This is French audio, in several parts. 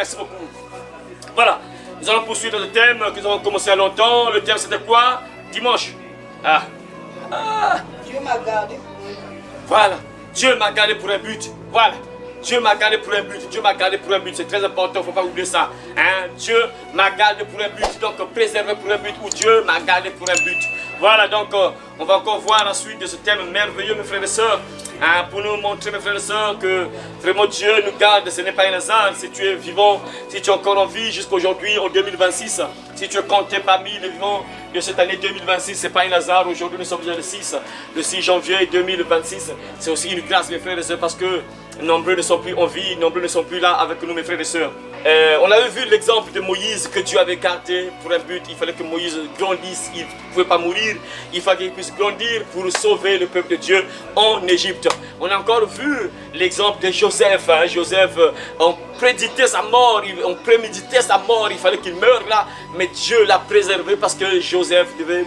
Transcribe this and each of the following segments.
merci beaucoup. Voilà, nous allons poursuivre le thème que nous avons commencé à longtemps. Le thème c'était quoi? Dimanche. Dieu m'a gardé. Voilà, Dieu m'a gardé pour un but. Voilà, Dieu m'a gardé pour un but. Dieu m'a gardé pour un but, c'est très important, il ne faut pas oublier ça. Hein? Dieu m'a gardé pour un but, donc préservé pour un but, ou Dieu m'a gardé pour un but. Voilà, donc on va encore voir la suite de ce thème merveilleux, mes frères et sœurs. Hein, pour nous montrer, mes frères et sœurs, que vraiment Dieu nous garde, ce n'est pas un hasard. Si tu es vivant, si tu es encore en vie jusqu'aujourd'hui, en 2026, si tu es compté parmi les vivants de cette année 2026, ce n'est pas un hasard. Aujourd'hui, nous sommes déjà le 6 janvier 2026. C'est aussi une grâce, mes frères et sœurs, parce que nombreux ne sont plus en vie, nombreux ne sont plus là avec nous, mes frères et sœurs. On avait vu l'exemple de Moïse que Dieu avait gardé pour un but. Il fallait que Moïse grandisse, il ne pouvait pas mourir. Il fallait qu'il puisse grandir pour sauver le peuple de Dieu en Égypte. On a encore vu l'exemple de Joseph. Hein. Joseph, on prédictait sa mort, on préméditait sa mort. Il fallait qu'il meure là, mais Dieu l'a préservé parce que Joseph devait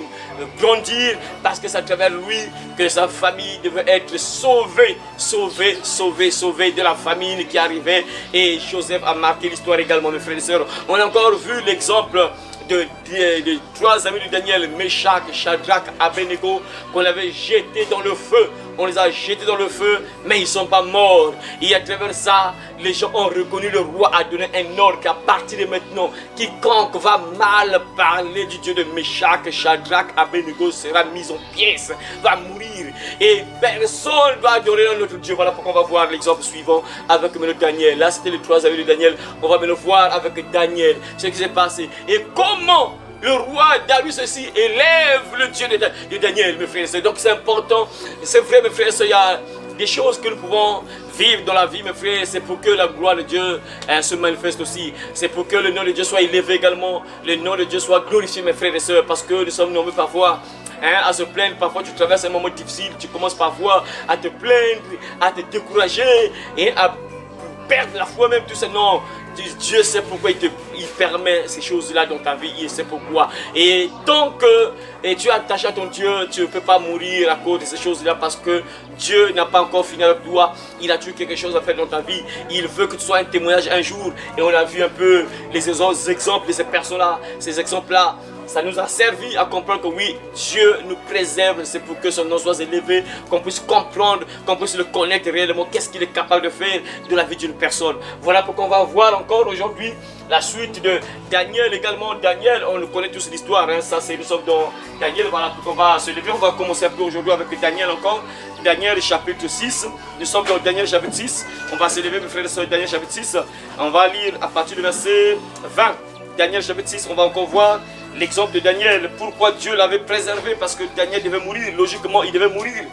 grandir, parce que c'est à travers lui que sa famille devait être sauvée de la famine qui arrivait. Et Joseph a marqué l'histoire également, mes frères et sœurs. On a encore vu l'exemple de trois amis de Daniel, Meshach, Shadrach, Abednego, qu'on avait jetés dans le feu. On les a jetés dans le feu, mais ils ne sont pas morts. Et à travers ça, les gens ont reconnu, le roi a donné un ordre qu'à partir de maintenant, quiconque va mal parler du Dieu de Meshach, Shadrach, Abednego sera mis en pièces, va mourir. Et personne ne doit adorer un autre Dieu. Voilà pourquoi on va voir l'exemple suivant avec Daniel. Là, c'était les trois amis de Daniel. On va le voir avec Daniel, ce qui s'est passé. Et comment le roi Darius aussi élève le Dieu de Daniel, mes frères et sœurs. Donc c'est important, c'est vrai, mes frères et sœurs, il y a des choses que nous pouvons vivre dans la vie, mes frères. C'est pour que la gloire de Dieu se manifeste aussi. C'est pour que le nom de Dieu soit élevé également, le nom de Dieu soit glorifié, mes frères et sœurs. Parce que nous sommes nombreux parfois à se plaindre. Parfois tu traverses un moment difficile, tu commences parfois à te plaindre, à te décourager et à perdre la foi même, tout ça. Non, Dieu sait pourquoi il permet ces choses-là dans ta vie, il sait pourquoi. Et tant que tu es attaché à ton Dieu, tu ne peux pas mourir à cause de ces choses-là, parce que Dieu n'a pas encore fini avec toi. Il a toujours quelque chose à faire dans ta vie. Il veut que tu sois un témoignage un jour. Et on a vu un peu les exemples de ces personnes-là, ces exemples-là. Ça nous a servi à comprendre que oui, Dieu nous préserve, c'est pour que son nom soit élevé, qu'on puisse comprendre, qu'on puisse le connaître réellement, qu'est-ce qu'il est capable de faire de la vie d'une personne. Voilà pourquoi on va voir encore aujourd'hui la suite de Daniel également. Daniel, on le connaît tous l'histoire, hein, ça c'est, nous sommes dans Daniel, voilà pourquoi on va se lever, on va commencer un peu aujourd'hui avec Daniel encore. Daniel chapitre 6, nous sommes dans Daniel chapitre 6, on va se lever mes frères et sœurs, Daniel chapitre 6, on va lire à partir du verset 20. Daniel chapitre 6, on va encore voir l'exemple de Daniel, pourquoi Dieu l'avait préservé, parce que Daniel devait mourir, logiquement il devait mourir.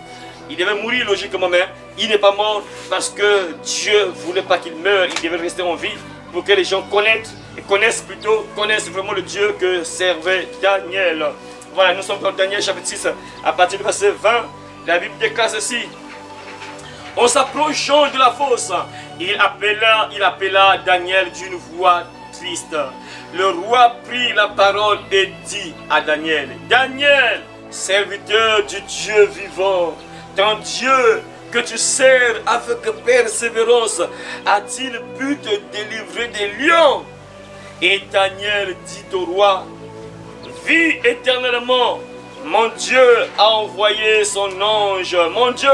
Il devait mourir logiquement, mais il n'est pas mort parce que Dieu ne voulait pas qu'il meure, il devait rester en vie pour que les gens connaissent vraiment le Dieu que servait Daniel. Voilà, nous sommes dans Daniel chapitre 6, à partir du verset 20, la Bible déclare ceci. En s'approchant de la fosse, il appela Daniel d'une voix triste. Le roi prit la parole et dit à Daniel, Daniel, serviteur du Dieu vivant, ton Dieu que tu sers avec persévérance, a-t-il pu te délivrer des lions? Et Daniel dit au roi, vis éternellement, mon Dieu a envoyé son ange, mon Dieu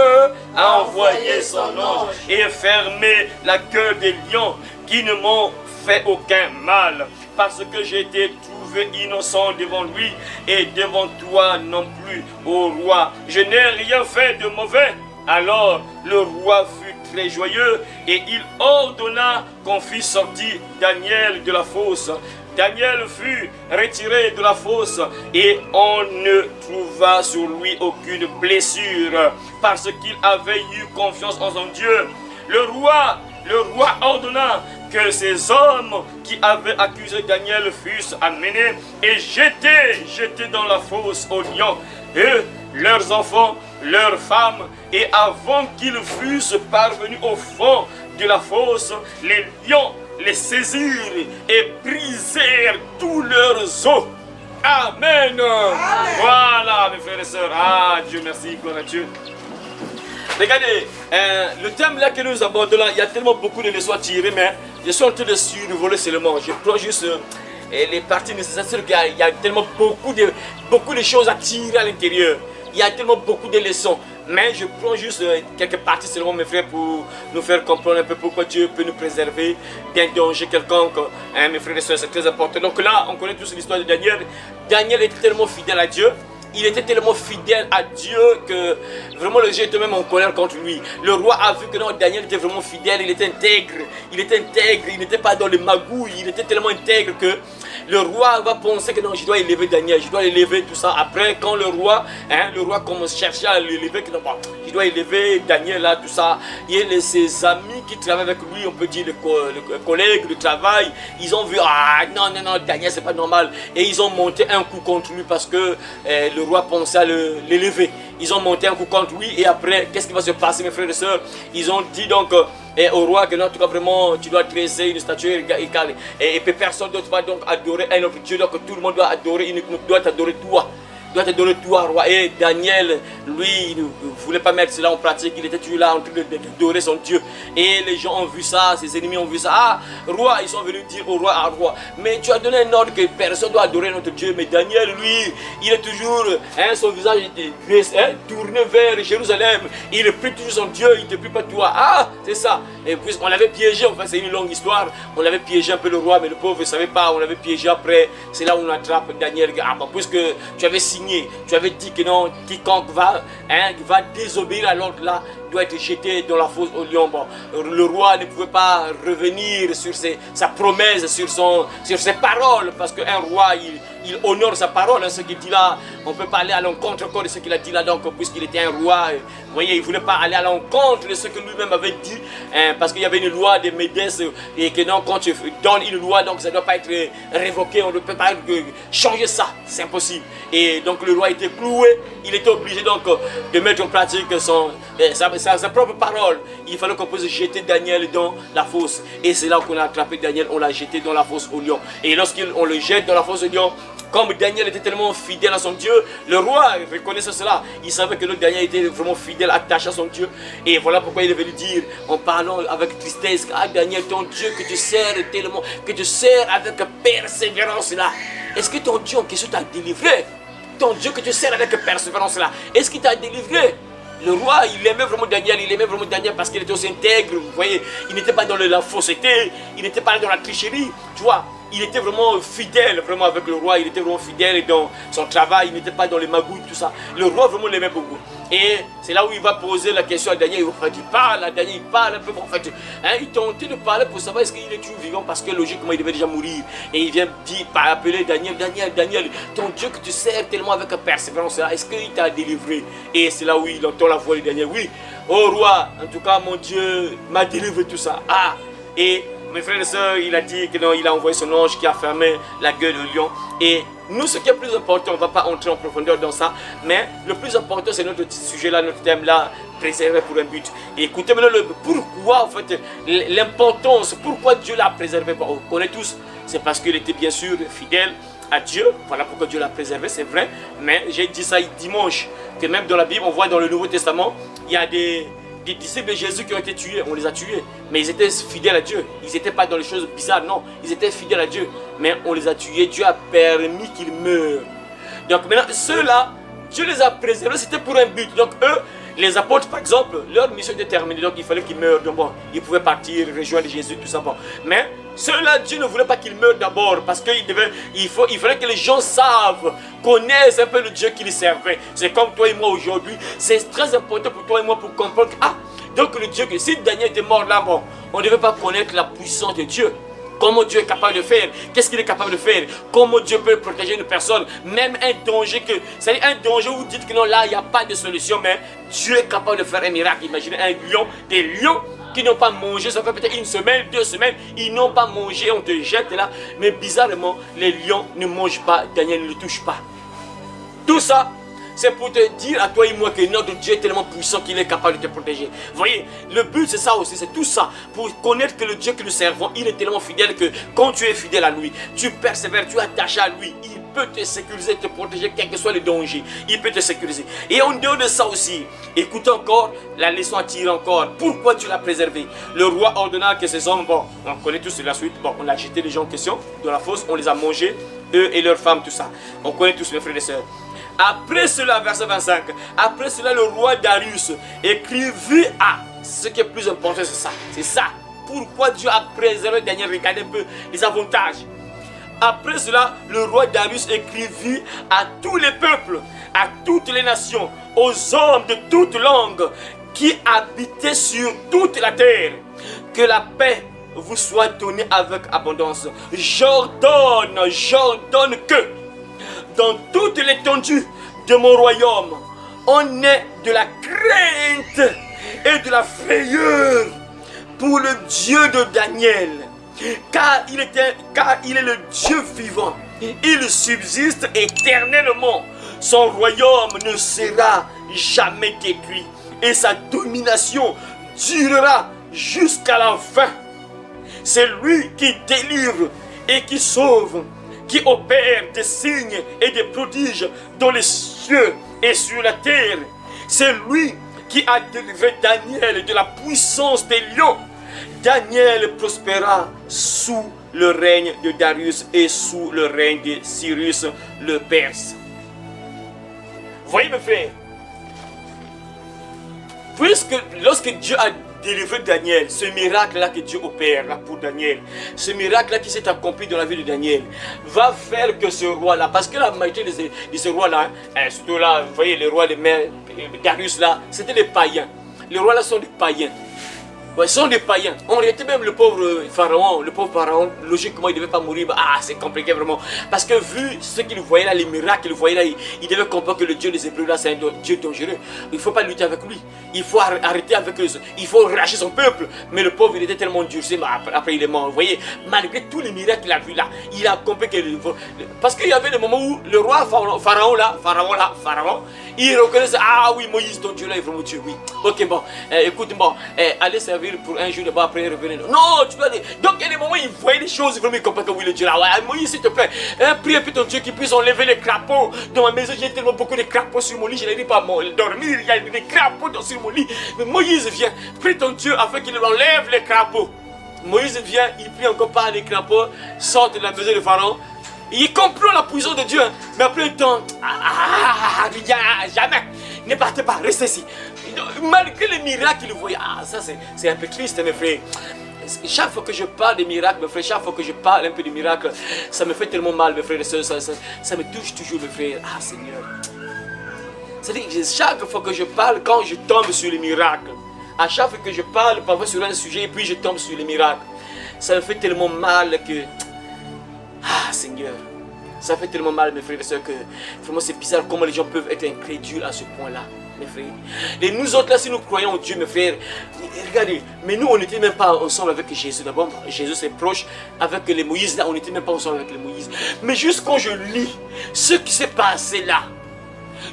a envoyé son ange et fermé la gueule des lions qui ne m'ont fait aucun mal, parce que j'ai été trouvé innocent devant lui et devant toi non plus, ô roi. Je n'ai rien fait de mauvais. Alors le roi fut très joyeux et il ordonna qu'on fît sortir Daniel de la fosse. Daniel fut retiré de la fosse et on ne trouva sur lui aucune blessure parce qu'il avait eu confiance en son Dieu. Le roi ordonna que ces hommes qui avaient accusé Daniel fussent amenés et jetés dans la fosse aux lions, eux, leurs enfants, leurs femmes, et avant qu'ils fussent parvenus au fond de la fosse, les lions les saisirent et brisèrent tous leurs os. Amen. Amen. Voilà mes frères et sœurs. Ah Dieu merci, gloire à Dieu. Regardez, le thème là que nous abordons là, il y a tellement beaucoup de leçons à tirer, mais Je suis en train de survoler seulement. Je prends juste les parties nécessaires. C'est sûr qu'il y a tellement beaucoup de choses à tirer à l'intérieur. Il y a tellement beaucoup de leçons. Mais je prends juste quelques parties seulement, mes frères, pour nous faire comprendre un peu pourquoi Dieu peut nous préserver d'un danger quelconque. Hein, mes frères et sœurs, c'est très important. Donc là, on connaît tous l'histoire de Daniel. Daniel était tellement fidèle à Dieu. Il était tellement fidèle à Dieu que vraiment le Dieu était même en colère contre lui. Le roi a vu que non, Daniel était vraiment fidèle, il était intègre, il n'était pas dans les magouilles, il était tellement intègre que le roi va penser que non, je dois élever Daniel, je dois élever tout ça. Après, quand le roi commence à chercher à l'élever, que non, bon, je dois élever Daniel là, tout ça. Et ses amis qui travaillent avec lui, on peut dire les collègues de travail, ils ont vu, ah non, Daniel c'est pas normal. Et ils ont monté un coup contre lui parce que le roi pensait à l'élever. Ils ont monté un coup contre lui et après, qu'est-ce qui va se passer, mes frères et sœurs? Ils ont dit donc au roi que non, tu dois vraiment, tu dois dresser une statue et personne d'autre va donc adorer un autre Dieu. Donc tout le monde doit adorer, doit t'adorer toi. Doit te donner toi, roi. Et Daniel, lui, il ne voulait pas mettre cela en pratique. Il était toujours là en train d'adorer son Dieu. Et les gens ont vu ça, ses ennemis ont vu ça. Ah, roi, ils sont venus dire au roi, ah, roi, mais tu as donné un ordre que personne doit adorer notre Dieu. Mais Daniel, lui, il est toujours, son visage est tourné vers Jérusalem. Il prie toujours son Dieu, il ne te prie pas toi. Ah, c'est ça. Et puis on l'avait piégé, enfin c'est une longue histoire. On l'avait piégé un peu le roi, mais le pauvre ne savait pas. On l'avait piégé après. C'est là où on attrape Daniel. Ah, bon, puisque tu avais signé, tu avais dit que non, quiconque va désobéir à l'ordre là doit être jeté dans la fosse au lion. Bon, le roi ne pouvait pas revenir sur sa promesse, sur ses paroles, parce qu'un roi, il honore sa parole. Hein, ce qu'il dit là, on ne peut pas aller à l'encontre encore de ce qu'il a dit là, donc puisqu'il était un roi, vous voyez, il ne voulait pas aller à l'encontre de ce que lui-même avait dit, hein, parce qu'il y avait une loi de Médès, et que non, quand tu donnes une loi, donc ça ne doit pas être révoqué, on ne peut pas changer ça, c'est impossible. Et donc le roi était cloué, il était obligé donc de mettre en pratique sa propre parole. Il fallait qu'on puisse jeter Daniel dans la fosse. Et c'est là qu'on a attrapé Daniel, on l'a jeté dans la fosse au lion. Et lorsqu'on le jette dans la fosse au lion, comme Daniel était tellement fidèle à son Dieu, le roi reconnaissait cela. Il savait que le Daniel était vraiment fidèle, attaché à son Dieu. Et voilà pourquoi il est venu dire, en parlant avec tristesse, ah Daniel, ton Dieu que tu sers tellement, que tu sers avec persévérance là. Est-ce que ton Dieu en question t'a délivré? Ton Dieu que tu sers avec persévérance là, est-ce qu'il t'a délivré? Le roi, il aimait vraiment Daniel parce qu'il était aussi intègre, vous voyez, il n'était pas dans la fausseté, il n'était pas dans la tricherie, tu vois. Il était vraiment fidèle, vraiment avec le roi, il était vraiment fidèle dans son travail, il n'était pas dans les magouilles, tout ça. Le roi vraiment l'aimait beaucoup. Et c'est là où il va poser la question à Daniel. Il parle à Daniel, il parle un peu, en fait. Il tentait de parler pour savoir est-ce qu'il est toujours vivant, parce que logiquement il devait déjà mourir. Et il vient dire, appeler Daniel, Daniel, ton Dieu que tu sers tellement avec persévérance, est-ce qu'il t'a délivré? Et c'est là où il entend la voix de Daniel. Oui, oh roi, en tout cas mon Dieu m'a délivré tout ça. Ah, et mes frères et sœurs, il a dit que non, il a envoyé son ange qui a fermé la gueule du lion. Et nous, ce qui est plus important, on ne va pas entrer en profondeur dans ça, mais le plus important, c'est notre sujet là, notre thème là, préservé pour un but. Et écoutez maintenant pourquoi, en fait, l'importance, pourquoi Dieu l'a préservé. On connaît tous, c'est parce qu'il était bien sûr fidèle à Dieu. Voilà pourquoi Dieu l'a préservé, c'est vrai. Mais j'ai dit ça dimanche, que même dans la Bible, on voit dans le Nouveau Testament, il y a des disciples de Jésus qui ont été tués, on les a tués, mais ils étaient fidèles à Dieu, ils n'étaient pas dans les choses bizarres, non, ils étaient fidèles à Dieu, mais on les a tués, Dieu a permis qu'ils meurent. Donc maintenant, ceux-là, Dieu les a préservés, c'était pour un but. Donc eux, les apôtres par exemple, leur mission était terminée, donc il fallait qu'ils meurent, donc bon, ils pouvaient partir, rejoindre Jésus, tout ça, bon. Mais ceux-là, Dieu ne voulait pas qu'ils meurent d'abord, parce qu'il fallait que les gens savent, connaissent un peu le Dieu qui les servait. C'est comme toi et moi aujourd'hui, c'est très important pour toi et moi pour comprendre que, ah, donc le Dieu, que si Daniel était mort là, bon, on ne devait pas connaître la puissance de Dieu. Comment Dieu est capable de faire, qu'est-ce qu'il est capable de faire, comment Dieu peut protéger une personne, même un danger c'est-à-dire un danger où vous dites que non, là, il n'y a pas de solution, mais Dieu est capable de faire un miracle. Imaginez un lion, des lions qui n'ont pas mangé, ça fait peut-être une semaine, 2 semaines, ils n'ont pas mangé, on te jette là, mais bizarrement, les lions ne mangent pas, Daniel ne le touche pas. Tout ça, C'est pour te dire à toi et moi que notre Dieu est tellement puissant qu'il est capable de te protéger. Vous voyez, le but c'est ça aussi, c'est tout ça. Pour connaître que le Dieu que nous servons, il est tellement fidèle que quand tu es fidèle à lui, tu persévères, tu es attaché à lui, il peut te sécuriser, te protéger, quel que soit le danger. Il peut te sécuriser. Et en dehors de ça aussi, écoute encore la leçon à tirer encore. Pourquoi tu l'as préservé? Le roi ordonna que ces hommes, bon, on connaît tous la suite, bon, on a jeté les gens en question dans la fosse, on les a mangés, eux et leurs femmes, tout ça. On connaît tous mes frères et sœurs. Après cela, verset 25, après cela, le roi Darius écrivit à, ce qui est plus important, c'est ça. C'est ça. Pourquoi Dieu a préservé Daniel? Regardez un peu les avantages. Après cela, le roi Darius écrivit à tous les peuples, à toutes les nations, aux hommes de toutes langues qui habitaient sur toute la terre, que la paix vous soit donnée avec abondance. J'ordonne que dans toute l'étendue de mon royaume, on ait de la crainte et de la frayeur pour le Dieu de Daniel, car il est le Dieu vivant. Il subsiste éternellement. Son royaume ne sera jamais détruit et sa domination durera jusqu'à la fin. C'est lui qui délivre et qui sauve, qui opère des signes et des prodiges dans les cieux et sur la terre. C'est lui qui a délivré Daniel de la puissance des lions. Daniel prospéra sous le règne de Darius et sous le règne de Cyrus le Perse. Voyez mes frères, puisque lorsque Dieu a délivré Daniel, ce miracle-là que Dieu opère là, pour Daniel, ce miracle-là qui s'est accompli dans la vie de Daniel, va faire que ce roi-là, parce que la majorité de ce roi-là, surtout là, vous voyez, les rois de Darius là, c'était des païens. Les rois là sont des païens. Ouais, ce sont des païens. En réalité, même le pauvre pharaon, logiquement, il ne devait pas mourir. Ah, c'est compliqué vraiment. Parce que vu ce qu'il voyait là, les miracles qu'il voyait là, il devait comprendre que le Dieu des Hébreux là, c'est un Dieu dangereux. Il ne faut pas lutter avec lui. Il faut arrêter avec eux. Il faut relâcher son peuple. Mais le pauvre, il était tellement endurci, après il est mort. Vous voyez, malgré tous les miracles qu'il a vus là, il a compris que... Parce qu'il y avait des moments où le roi pharaon, il reconnaissait, ah oui, Moïse, ton Dieu là est vraiment Dieu, oui. Ok, bon, écoute, bon, allez servir pour un jour, d'abord après revenir. Non, tu dois dire. Donc il y a des moments où il voyait des choses, vraiment il comprend que oui, le Dieu là. Ouais, Moïse, s'il te plaît, prie un peu ton Dieu qui puisse enlever les crapauds. Dans ma maison, j'ai tellement beaucoup de crapauds sur mon lit, je n'arrive pas à dormir, il y a des crapauds sur mon lit. Mais Moïse vient, prie ton Dieu afin qu'il enlève les crapauds. Moïse vient, il prie encore pas les crapauds, sort de la maison de Pharaon. Il comprend la puissance de Dieu, mais après un temps, jamais, ne partez pas, restez ici. Malgré les miracles qu'il voyait, ça c'est un peu triste mes frères. Chaque fois que je parle des miracles, mes frères, chaque fois que je parle un peu des miracles, ça me fait tellement mal mes frères et sœurs, ça me touche toujours mes frères. Ah Seigneur. C'est-à-dire que chaque fois que je parle, quand je tombe sur les miracles, à chaque fois que je parle parfois sur un sujet et puis je tombe sur les miracles, ça me fait tellement mal que... Ah Seigneur, ça fait tellement mal mes frères et sœurs que vraiment c'est bizarre comment les gens peuvent être incrédules à ce point-là, mes frères. Et nous autres là, si nous croyons en Dieu mes frères, regardez, mais nous on n'était même pas ensemble avec Jésus. D'abord Jésus c'est proche avec les Moïse là, on n'était même pas ensemble avec les Moïse. Mais juste quand je lis ce qui s'est passé là,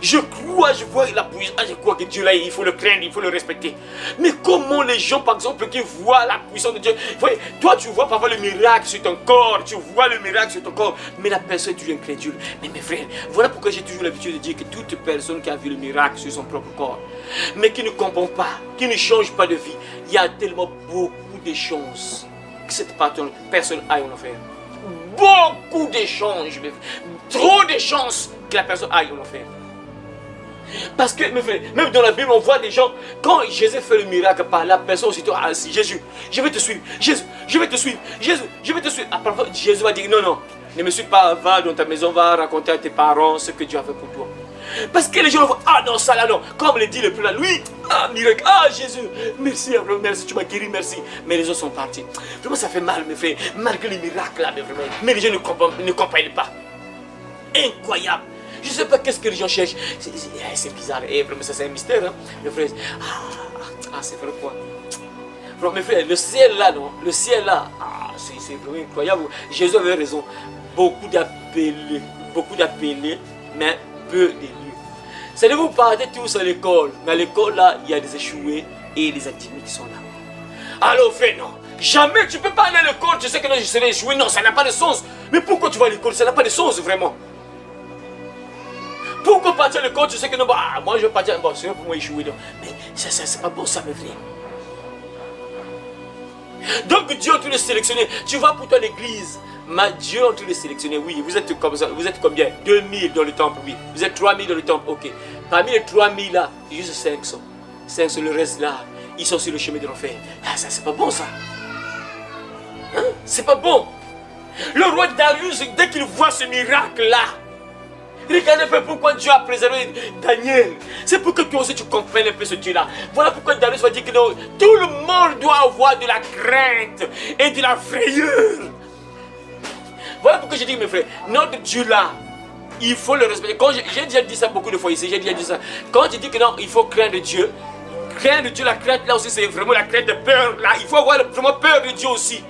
je crois, je vois la puissance, je crois que Dieu là, il faut le craindre, il faut le respecter. Mais comment les gens, par exemple, qui voient la puissance de Dieu, voyez, toi tu vois parfois le miracle sur ton corps, tu vois le miracle sur ton corps, mais la personne est toujours incrédule. Mais mes frères, voilà pourquoi j'ai toujours l'habitude de dire que toute personne qui a vu le miracle sur son propre corps, mais qui ne comprend pas, qui ne change pas de vie, il y a tellement beaucoup de chances que cette personne aille en enfer. Beaucoup d'échanges, trop de chances que la personne aille en enfer. Parce que, même dans la Bible, on voit des gens, quand Jésus fait le miracle par la personne aussitôt, ah si, Jésus, je vais te suivre, Jésus, je vais te suivre, Jésus, je vais te suivre. Après, Jésus va dire, non, non, ne me suis pas, va dans ta maison, va raconter à tes parents ce que Dieu a fait pour toi. Parce que les gens voient, ah non, ça là, non, comme le dit le plus là, lui, ah miracle, ah Jésus, merci, merci, tu m'as guéri, merci. Mais les autres sont partis. Vraiment, ça fait mal, mes frères, malgré les miracles là, mais les gens ne comprennent pas. Incroyable. Je ne sais pas qu'est-ce que les gens cherchent. C'est bizarre. Et vraiment, ça c'est un mystère. Hein? Mes frères, c'est vrai quoi. Mes frères, le ciel là, non? Le ciel là, c'est vraiment incroyable. Jésus avait raison. Beaucoup d'appelés, mais peu d'élus. C'est de vous partez tous à l'école. Mais à l'école, là, il y a des échoués et des admis qui sont là. Alors, frère, non. Jamais tu peux pas aller à l'école, tu sais que non, je serai échoué. Non, ça n'a pas de sens. Mais pourquoi tu vas à l'école? Ça n'a pas de sens, vraiment. Pourquoi partir à l'école, tu sais que non, bah, moi je vais partir, bon, c'est pour moi échouer. Non. Mais c'est pas bon ça, mes frères. Donc Dieu a tous les sélectionnés. Tu vas pour toi à l'église. Mais Dieu a tous les sélectionnés. Oui, vous êtes comme ça. Vous êtes combien? 2000 dans le temple, oui. Vous êtes 3000 dans le temple, ok. Parmi les 3000 là, juste 500. 500, le reste là, ils sont sur le chemin de l'enfer. Ah, ça, c'est pas bon ça. Hein? C'est pas bon. Le roi Darius, dès qu'il voit ce miracle là, regardez un peu pourquoi Dieu a préservé Daniel. C'est pour que toi aussi tu comprennes un peu ce Dieu-là. Voilà pourquoi Darius va dire que non, tout le monde doit avoir de la crainte et de la frayeur. Voilà pourquoi je dis, mes frères, notre Dieu-là, il faut le respecter. J'ai déjà dit ça beaucoup de fois ici, j'ai déjà dit ça. Quand je dis que non, il faut craindre Dieu, la crainte là aussi, c'est vraiment la crainte de peur. Là, il faut avoir vraiment peur de Dieu aussi.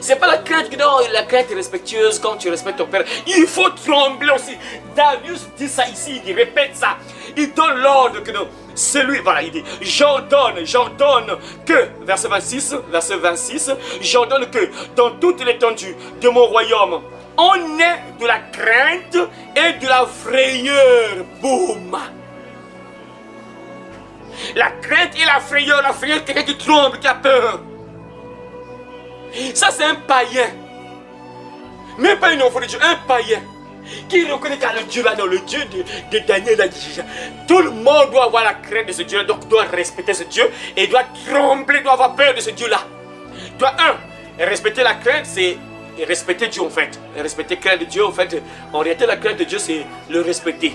C'est pas la crainte, non, la crainte est respectueuse quand tu respectes ton père. Il faut trembler aussi. Darius dit ça ici, il répète ça. Il donne l'ordre que non, celui, voilà, il dit, j'ordonne que, verset 26, j'ordonne que dans toute l'étendue de mon royaume, on ait de la crainte et de la frayeur. Boum. La crainte et la frayeur, quelqu'un qui tremble, qui a peur. Ça c'est un païen. Même pas une enfant de Dieu, un païen. Qui reconnaît qu'à le Dieu là, dans le Dieu de Daniel a dit, tout le monde doit avoir la crainte de ce Dieu là, donc doit respecter ce Dieu et doit trembler, doit avoir peur de ce Dieu là. Doit respecter la crainte, c'est respecter Dieu en fait. Respecter crainte de Dieu en fait, en réalité la crainte de Dieu c'est le respecter,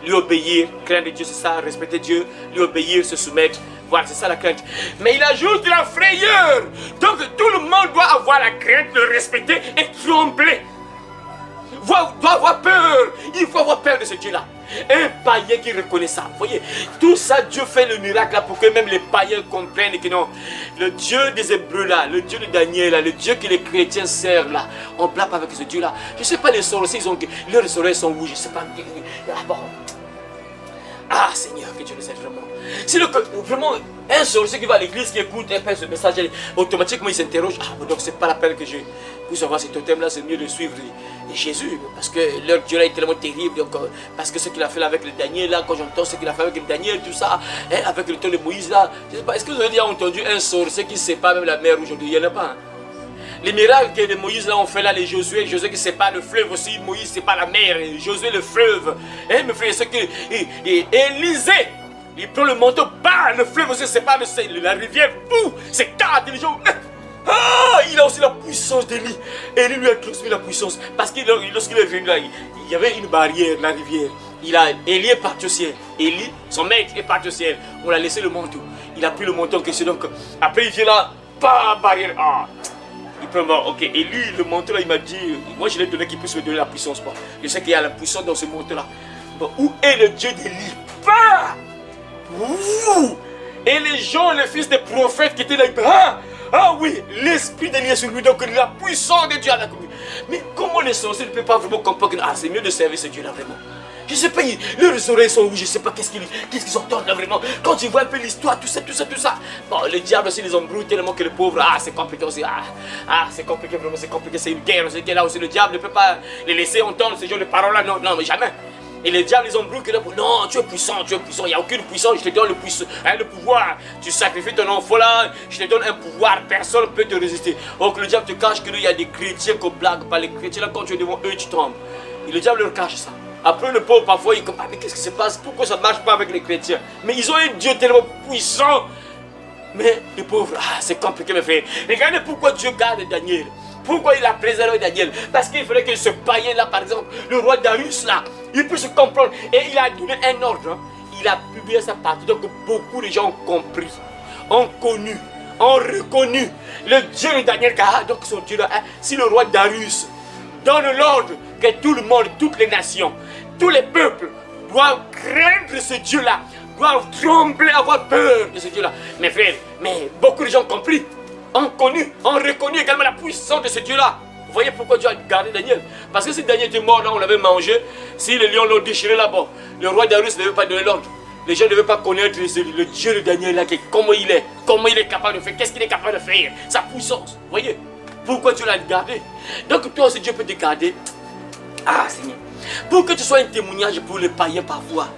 lui obéir. Crainte de Dieu c'est ça, respecter Dieu, lui obéir, se soumettre. Voilà, c'est ça la crainte. Mais il ajoute de la frayeur. Donc tout le monde doit avoir la crainte, le respecter et trembler. Doit avoir peur. Il faut avoir peur de ce Dieu-là. Un païen qui reconnaît ça. Vous voyez, tout ça, Dieu fait le miracle là pour que même les païens comprennent que non, le Dieu des Hébreux là, le Dieu de Daniel là, le Dieu que les chrétiens servent là, on blague avec ce Dieu là. Je ne sais pas les sorciers, leurs oreilles sont rouges, je ne sais pas. Ah bon. Ah Seigneur, que Dieu nous aide vraiment. Sinon que vraiment un sorcier qui va à l'église, qui écoute un peu ce message, automatiquement il s'interroge. Ah bon, donc c'est pas la peine que je puisse avoir ce totem là, c'est mieux de suivre Jésus. Parce que leur Dieu là est tellement terrible. Donc, parce que ce qu'il a fait là avec le Daniel là, quand j'entends ce qu'il a fait avec le Daniel, tout ça, hein, avec le temps de Moïse là, je sais pas, est-ce que vous avez déjà entendu un sorcier qui ne sait pas même la mer aujourd'hui? Il n'y en a pas. Hein? Les miracles que les Moïse là ont fait là, les Josué qui ne sait pas le fleuve aussi, Moïse c'est pas la mer, Josué le fleuve. Hein, mes frères, ce que Élisée, il prend le manteau, bah, le fleuve aussi c'est pas la rivière, c'est 4 jours. Ah, il a aussi la puissance d'Élie. Élie lui a transmis la puissance. Parce que lorsqu'il est venu là, il y avait une barrière, la rivière. Élie est parti au ciel. Élie, son maître, est parti au ciel. On l'a laissé le manteau. Il a pris le manteau en question. Donc, après il vient là, pas barrière. Ah. Il peut voir, ok, et lui, le manteau là, il m'a dit, moi je l'ai donné qu'il puisse me donner la puissance. Pas. Je sais qu'il y a la puissance dans ce manteau là. Bon, où est le Dieu d'Élie? Pas. Et les gens, les fils des prophètes qui étaient là, ah oui, l'esprit d'Élie est sur lui, donc la puissance de Dieu à la commune. Mais comment les sorciers ne peuvent pas vraiment comprendre que c'est mieux de servir ce Dieu là vraiment? Je sais pas, leurs oreilles sont rouges, je sais pas qu'est-ce qu'ils entendent là vraiment. Quand tu vois un peu l'histoire, tout ça. Bon, le diable aussi les embrouille tellement que le pauvre, c'est compliqué aussi. C'est compliqué vraiment, c'est compliqué, c'est une guerre. C'est que là aussi le diable ne peut pas les laisser entendre ce genre de paroles là, non, mais jamais. Et les diables les embrouillent que là, non, tu es puissant, il n'y a aucune puissance, je te donne le pouvoir. Tu sacrifies ton enfant là, je te donne un pouvoir, personne ne peut te résister. Donc le diable te cache qu'il y a des chrétiens qu'on blague pas. Les chrétiens là, quand tu es devant eux, tu tombes. Et le diable leur cache ça. Après le pauvre parfois il comprend, mais qu'est-ce qui se passe? Pourquoi ça ne marche pas avec les chrétiens? Mais ils ont un Dieu tellement puissant. Mais les pauvres, c'est compliqué mes frères. Regardez pourquoi Dieu garde Daniel. Pourquoi il a préservé Daniel? Parce qu'il fallait que ce païen là, par exemple, le roi Darius là, il puisse comprendre. Et il a donné un ordre. Il a publié sa partie. Donc beaucoup de gens ont compris, ont connu, ont reconnu le Dieu de Daniel. Donc son Dieu là, si le roi Darius donne l'ordre que tout le monde, toutes les nations, tous les peuples doivent craindre ce Dieu là, doivent trembler, avoir peur de ce Dieu là. Mes frères, mais beaucoup de gens ont compris, ont connu, ont reconnu également la puissance de ce Dieu là. Vous voyez pourquoi Dieu a gardé Daniel? Parce que si Daniel était mort là, on l'avait mangé. Si les lions l'ont déchiré là-bas, le roi Darius ne devait pas donner l'ordre. Les gens ne devaient pas connaître le Dieu de Daniel là, comment il est capable de faire, qu'est-ce qu'il est capable de faire, sa puissance. Vous voyez pourquoi Dieu l'a gardé? Donc toi aussi Dieu peut te garder. Ah Seigneur, pour que tu sois un témoignage pour les païens parfois.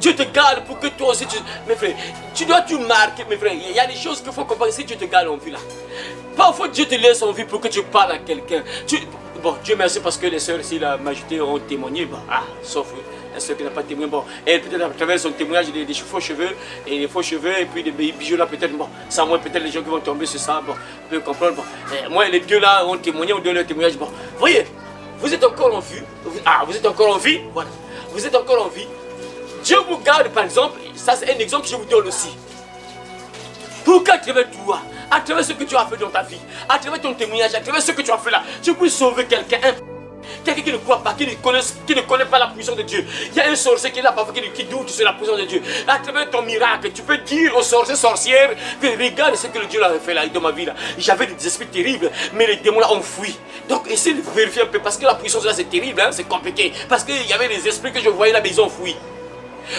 Dieu te garde pour que toi aussi, mes frères, tu dois tout marquer, mes frères. Il y a des choses qu'il faut comprendre si Dieu te garde en vie là. Parfois Dieu te laisse en vie pour que tu parles à quelqu'un. Bon, Dieu merci parce que les sœurs ici, la majorité ont témoigné. Bon, sauf la sœur qui n'a pas témoigné. Bon, elle peut-être à travers son témoignage des faux cheveux, et des faux cheveux, et puis des bijoux là, peut-être, bon, sans moi, peut-être les gens qui vont tomber sur ça, bon, on peut comprendre. Bon, moi, les deux là ont témoigné, ont donné leur témoignage. Bon, voyez, vous êtes encore en vie. Vous êtes encore en vie. Voilà. Vous êtes encore en vie. Dieu vous garde, par exemple, ça c'est un exemple que je vous donne aussi. Pour qu'à travers toi, à travers ce que tu as fait dans ta vie, à travers ton témoignage, à travers ce que tu as fait là, tu peux sauver quelqu'un. Quelqu'un qui ne croit pas, qui ne connaît pas la puissance de Dieu. Il y a un sorcier qui est là parfois qui doute sur la puissance de Dieu. À travers ton miracle, tu peux dire aux sorciers, sorcières, que regarde ce que le Dieu a fait là dans ma vie là. J'avais des esprits terribles, mais les démons là ont fui. Donc essayez de vérifier un peu, parce que la puissance là c'est terrible, hein, c'est compliqué. Parce qu'il y avait des esprits que je voyais là, mais ils ont fui.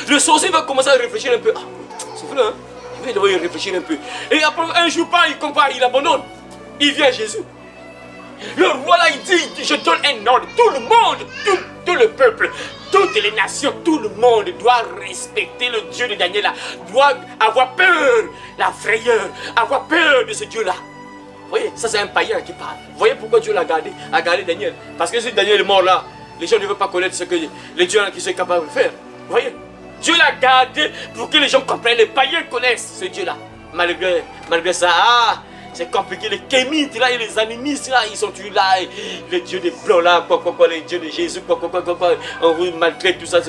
Le sorcier va commencer à réfléchir un peu. C'est vrai, hein? Il va devoir y réfléchir un peu. Et après, un jour, pas, il comprend, il abandonne. Il vient à Jésus. Le roi là, il dit, je donne un ordre. Tout le monde, tout le peuple, toutes les nations, tout le monde doit respecter le Dieu de Daniel là. Doit avoir peur, la frayeur, avoir peur de ce Dieu là. Vous voyez, ça c'est un païen qui parle. Vous voyez pourquoi Dieu l'a gardé, a gardé Daniel. Parce que si Daniel est mort là, les gens ne veulent pas connaître ce que le Dieu là qui sont capables de faire. Vous voyez, Dieu l'a gardé pour que les gens comprennent, les païens connaissent ce Dieu là. Malgré ça, c'est compliqué. Les kémites là et les animistes là, ils sont tous là. Les dieux des blancs là, les dieux de Jésus, on vous maltraite, tout ça.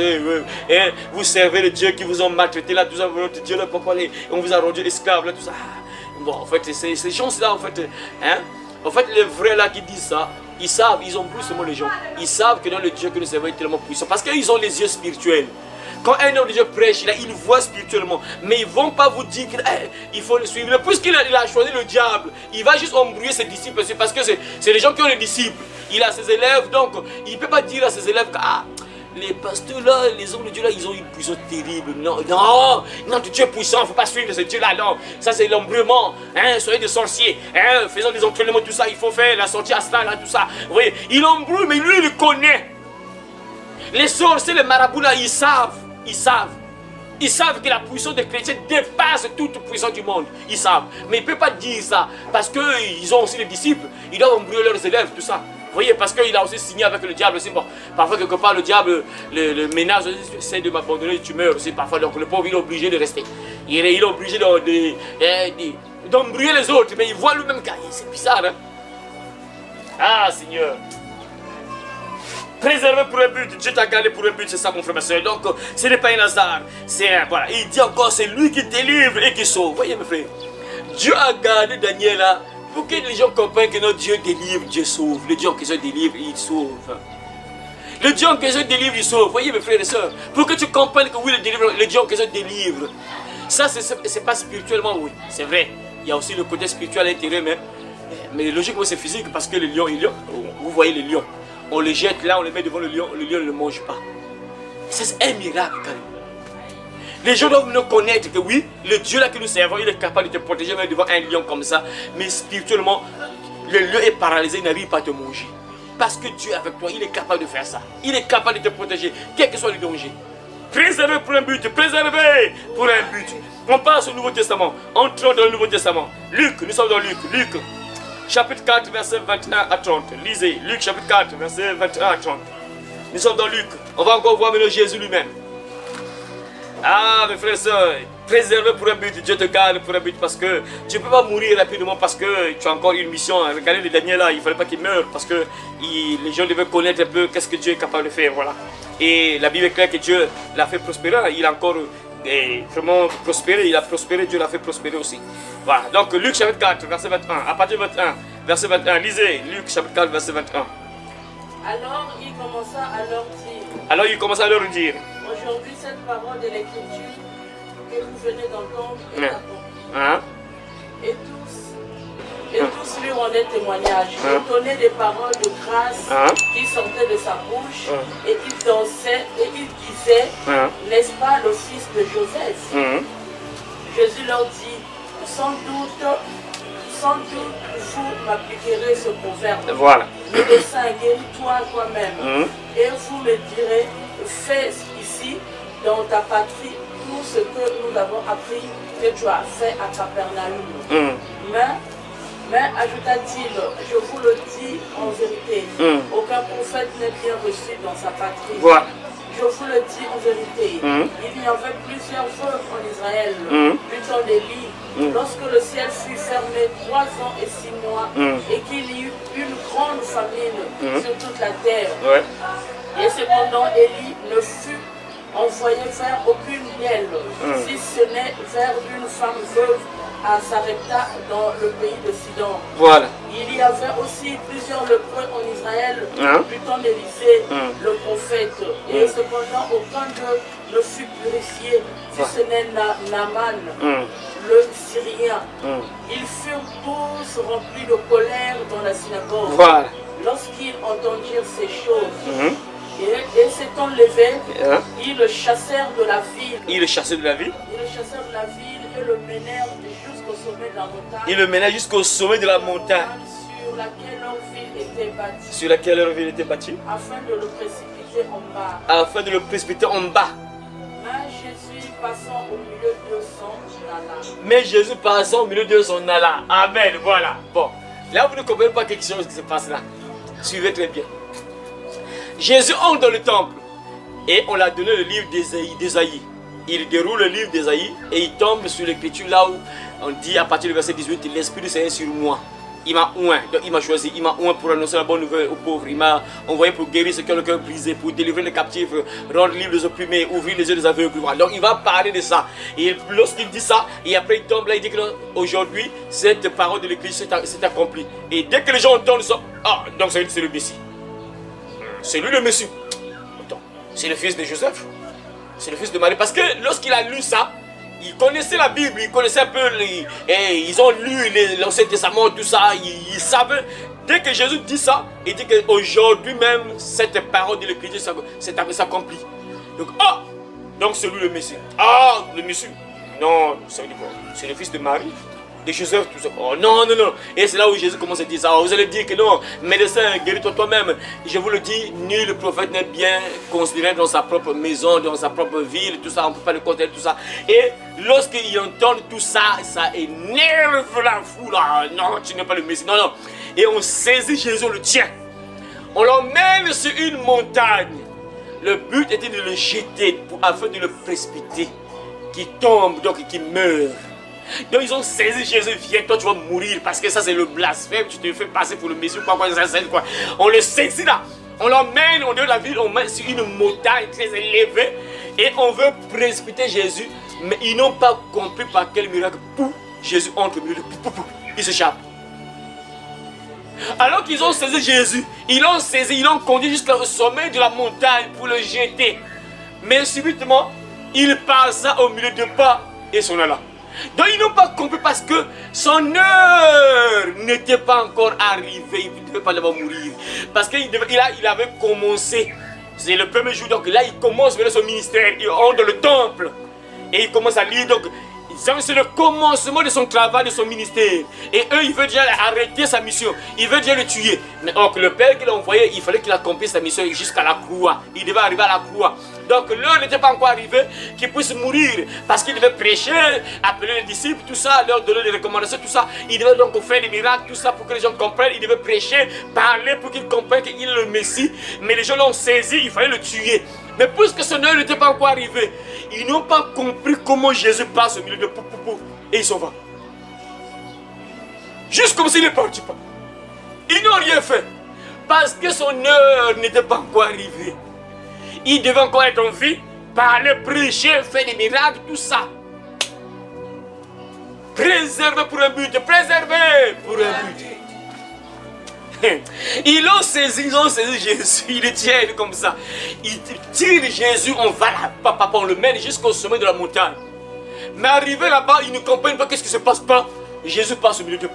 Vous servez les dieux qui vous ont maltraité là, tout ça, votre Dieu là, on vous a rendu esclaves là, tout ça. Bon, en fait, ces gens-là, en fait, les vrais là qui disent ça, ils savent, ils ont plus seulement les gens. Ils savent que dans le Dieu que nous servons est tellement puissant. Parce qu'ils ont les yeux spirituels. Quand un homme de Dieu prêche, là, il voit spirituellement. Mais ils ne vont pas vous dire qu'il faut le suivre. Puisqu'il a choisi le diable, il va juste embrouiller ses disciples. C'est parce que c'est les gens qui ont les disciples. Il a ses élèves, donc il ne peut pas dire à ses élèves que les pasteurs là, les hommes de Dieu là, ils ont une puissance terrible. Non, Dieu est puissant, il ne faut pas suivre ce Dieu là. Non, ça c'est l'embrouillement. Soyez des sorciers, faisons des entraînements, tout ça. Il faut faire la sortie astral, là, tout ça. Vous voyez, il embrouille, mais lui, il le connaît. Les sorciers, les marabouts là, ils savent que la puissance des chrétiens dépasse toute puissance du monde. Ils savent. Mais ils ne peuvent pas dire ça. Parce qu'ils ont aussi des disciples. Ils doivent embrouiller leurs élèves, tout ça. Vous voyez, parce qu'il a aussi signé avec le diable aussi. Bon, parfois, quelque part, le diable, le ménage, essaie de m'abandonner, tu meurs aussi. Parfois, donc le pauvre, il est obligé de rester. Il est obligé d'embrouiller les autres. Mais il voit lui-même que c'est bizarre. Hein? Seigneur. Préservé pour un but, Dieu t'a gardé pour un but, c'est ça mon frère, ma soeur. Donc ce n'est pas un hasard, voilà. Il dit encore, c'est lui qui délivre et qui sauve. Voyez mes frères, Dieu a gardé Daniel là, pour que les gens comprennent que notre Dieu délivre, Dieu sauve. Le Dieu en question délivre, il sauve. Le Dieu en question délivre, il sauve. Voyez mes frères et sœurs, pour que tu comprennes que oui, le Dieu en question délivre. Ça, c'est pas spirituellement, oui, c'est vrai. Il y a aussi le côté spirituel à l'intérieur, mais logiquement c'est physique, parce que le lion, vous voyez le lion. On le jette là, on le met devant le lion ne le mange pas. C'est un miracle quand même. Les gens doivent nous connaître que oui, le Dieu là que nous servons, il est capable de te protéger même devant un lion comme ça. Mais spirituellement, le lion est paralysé, il n'arrive pas à te manger. Parce que Dieu est avec toi, il est capable de faire ça. Il est capable de te protéger, quel que soit le danger. Préservé pour un but, préservé pour un but. On passe au Nouveau Testament. Entrons dans le Nouveau Testament. Luc, nous sommes dans Luc. Chapitre 4, verset 21 à 30. Lisez, Luc chapitre 4, verset 21 à 30. Nous sommes dans Luc. On va encore voir maintenant Jésus lui-même. Mes frères et sœurs, préservé pour un but, Dieu te garde pour un but, parce que tu ne peux pas mourir rapidement parce que tu as encore une mission. Regardez les derniers là, il ne fallait pas qu'ils meurent parce que les gens devaient connaître un peu qu'est-ce que Dieu est capable de faire. Voilà. Et la Bible est claire que Dieu l'a fait prospérer. Il a encore vraiment prospéré. Il a prospéré, Dieu l'a fait prospérer aussi. Voilà. Donc Luc chapitre 4, verset 21. À partir de 21, verset 21. Lisez Luc chapitre 4, verset 21. Alors il commença à leur dire. Aujourd'hui, cette parole de l'Écriture que vous venez d'entendre est accomplie. Et tous Et tous lui rendaient témoignage, étonnés des paroles de grâce qui sortaient de sa bouche. Et ils dansaient et ils disaient, n'est-ce pas le fils de Joseph? Jésus leur dit, sans doute, vous m'appliquerez ce proverbe. Voilà. Médecin, guéris-toi toi-même. Et vous me direz, fais ici, dans ta patrie, tout ce que nous avons appris que tu as fait à Capernaum. Mais ajouta-t-il, je vous le dis en vérité, aucun prophète n'est bien reçu dans sa patrie. Voilà. Je vous le dis en vérité, il y avait plusieurs veuves en Israël, du temps d'Élie, lorsque le ciel fut fermé 3 ans et 6 mois, et qu'il y eut une grande famine sur toute la terre. Ouais. Et cependant, Élie ne fut envoyé vers aucune d'elles, si ce n'est vers une femme veuve à Sarepta dans le pays de Sidon. Voilà. Il y avait aussi plusieurs lépreux en Israël du temps d'Élisée, le prophète. Et cependant, aucun d'eux ne fut purifié, si ce n'est Naaman, le Syrien. Ils furent tous remplis de colère dans la synagogue. Voilà. Lorsqu'ils entendirent ces choses, et s'étant levés, ils le chassèrent de la ville. Ils le chassaient de la ville. Ils le chassèrent de la ville et le menèrent jusqu'au sommet de la montagne. Ils le menaient jusqu'au sommet de la montagne Sur laquelle leur ville était bâtie. sur laquelle leur ville était bâtie, Afin de le précipiter en bas. afin de le précipiter en bas. Mais Jésus passant au milieu de son alla. Mais Jésus passant au milieu de son alla. Amen. Voilà. Bon. Là, vous ne comprenez pas quelque chose qui se passe là. Suivez très bien. Jésus entre dans le temple et on l'a donné le livre d'Ésaïe. Il déroule le livre d'Ésaïe et il tombe sur l'écriture là où on dit à partir du verset 18, l'Esprit du Seigneur est sur moi. Il m'a oint, donc il m'a choisi, il m'a oint pour annoncer la bonne nouvelle aux pauvres. Il m'a envoyé pour guérir ceux qui ont le cœur brisé, pour délivrer les captifs, rendre libres les opprimés, ouvrir les yeux des aveugles. Donc il va parler de ça. Et lorsqu'il dit ça, et après il tombe là, il dit que aujourd'hui, cette parole de l'Église s'est accomplie. Et dès que les gens entendent ça, ah, donc c'est le Messie. C'est lui le Messie. Attends, c'est le fils de Joseph. C'est le fils de Marie. Parce que lorsqu'il a lu ça, il connaissait la Bible, il connaissait un peu, ils ont lu l'Ancien Testament, tout ça, ils savaient. Dès que Jésus dit ça, il dit qu'aujourd'hui même, cette parole de l'Écriture s'accomplit. Donc, ah, donc c'est lui le Messie. Ah, le Messie. Non, ça veut dire quoi? C'est le fils de Marie, de Joseph, tout ça. Oh non, non, non. Et c'est là où Jésus commence à dire ça. Vous allez dire que non, médecin, guéris-toi toi-même. Je vous le dis, nul prophète n'est bien considéré dans sa propre maison, dans sa propre ville, tout ça. On ne peut pas le considérer, tout ça. Et lorsqu'ils entendent tout ça, ça énerve la foule. Ah, non, tu n'es pas le Messie. Non, non. Et on saisit Jésus, on le tient. On l'emmène sur une montagne. Le but était de le jeter afin de le précipiter. Qui tombe, donc qui meurt. Donc ils ont saisi Jésus, viens, toi tu vas mourir parce que ça c'est le blasphème, tu te fais passer pour le Messie, quoi. On le saisit là, on l'emmène au dehors de la ville, on met sur une montagne très élevée et on veut précipiter Jésus, mais ils n'ont pas compris par quel miracle, pouf, Jésus entre au milieu de il s'échappe. Alors qu'ils ont saisi Jésus, ils l'ont saisi, ils l'ont conduit jusqu'au sommet de la montagne pour le jeter. Mais subitement, il passa au milieu de pas et s'en alla. Donc ils n'ont pas compris parce que son heure n'était pas encore arrivée. Il ne devait pas d'abord mourir. Parce qu'il avait commencé. C'est le premier jour. Donc là il commence son ministère. Il entre dans le temple. Et il commence à lire. Donc c'est le commencement de son travail, de son ministère. Et eux, ils veulent déjà arrêter sa mission. Ils veulent déjà le tuer. Mais donc le Père qu'il a envoyé, il fallait qu'il accomplisse sa mission jusqu'à la croix. Il devait arriver à la croix. Donc l'heure n'était pas encore arrivée qu'il puisse mourir. Parce qu'il devait prêcher, appeler les disciples, tout ça, leur donner des recommandations, tout ça. Il devait donc faire des miracles, tout ça pour que les gens comprennent. Il devait prêcher, parler pour qu'ils comprennent qu'il est le Messie. Mais les gens l'ont saisi, il fallait le tuer. Mais puisque son heure n'était pas encore arrivée, ils n'ont pas compris comment Jésus passe au milieu de pou. Et ils s'en vont. Juste comme s'il est parti pas. Ils n'ont rien fait. Parce que son heure n'était pas encore arrivée. Il devait encore être en vie, parler, prêcher, faire des miracles, tout ça. Préservé pour un but, préservé pour un but. Ils l'ont saisi Jésus, il le tient comme ça. Il tire Jésus, on va là-bas, on le mène jusqu'au sommet de la montagne. Mais arrivé là-bas, ils ne comprennent pas qu'est-ce qui se passe pas. Jésus passe au milieu de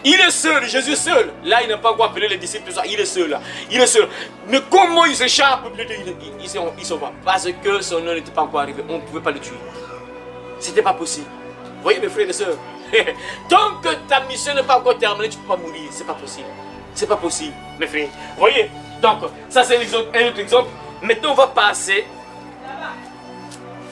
Il est seul, Jésus seul. Là, il n'a pas encore appelé les disciples, tout ça. Il est seul là. Il est seul. Mais comment il s'échappe? Il s'en va. Parce que son nom n'était pas encore arrivé. On ne pouvait pas le tuer. C'était pas possible. Vous voyez mes frères et sœurs? Tant que ta mission n'est pas encore terminée, tu ne peux pas mourir. C'est pas possible. C'est pas possible, mes frères. Vous voyez? Donc, ça c'est un autre exemple. Maintenant, on va passer.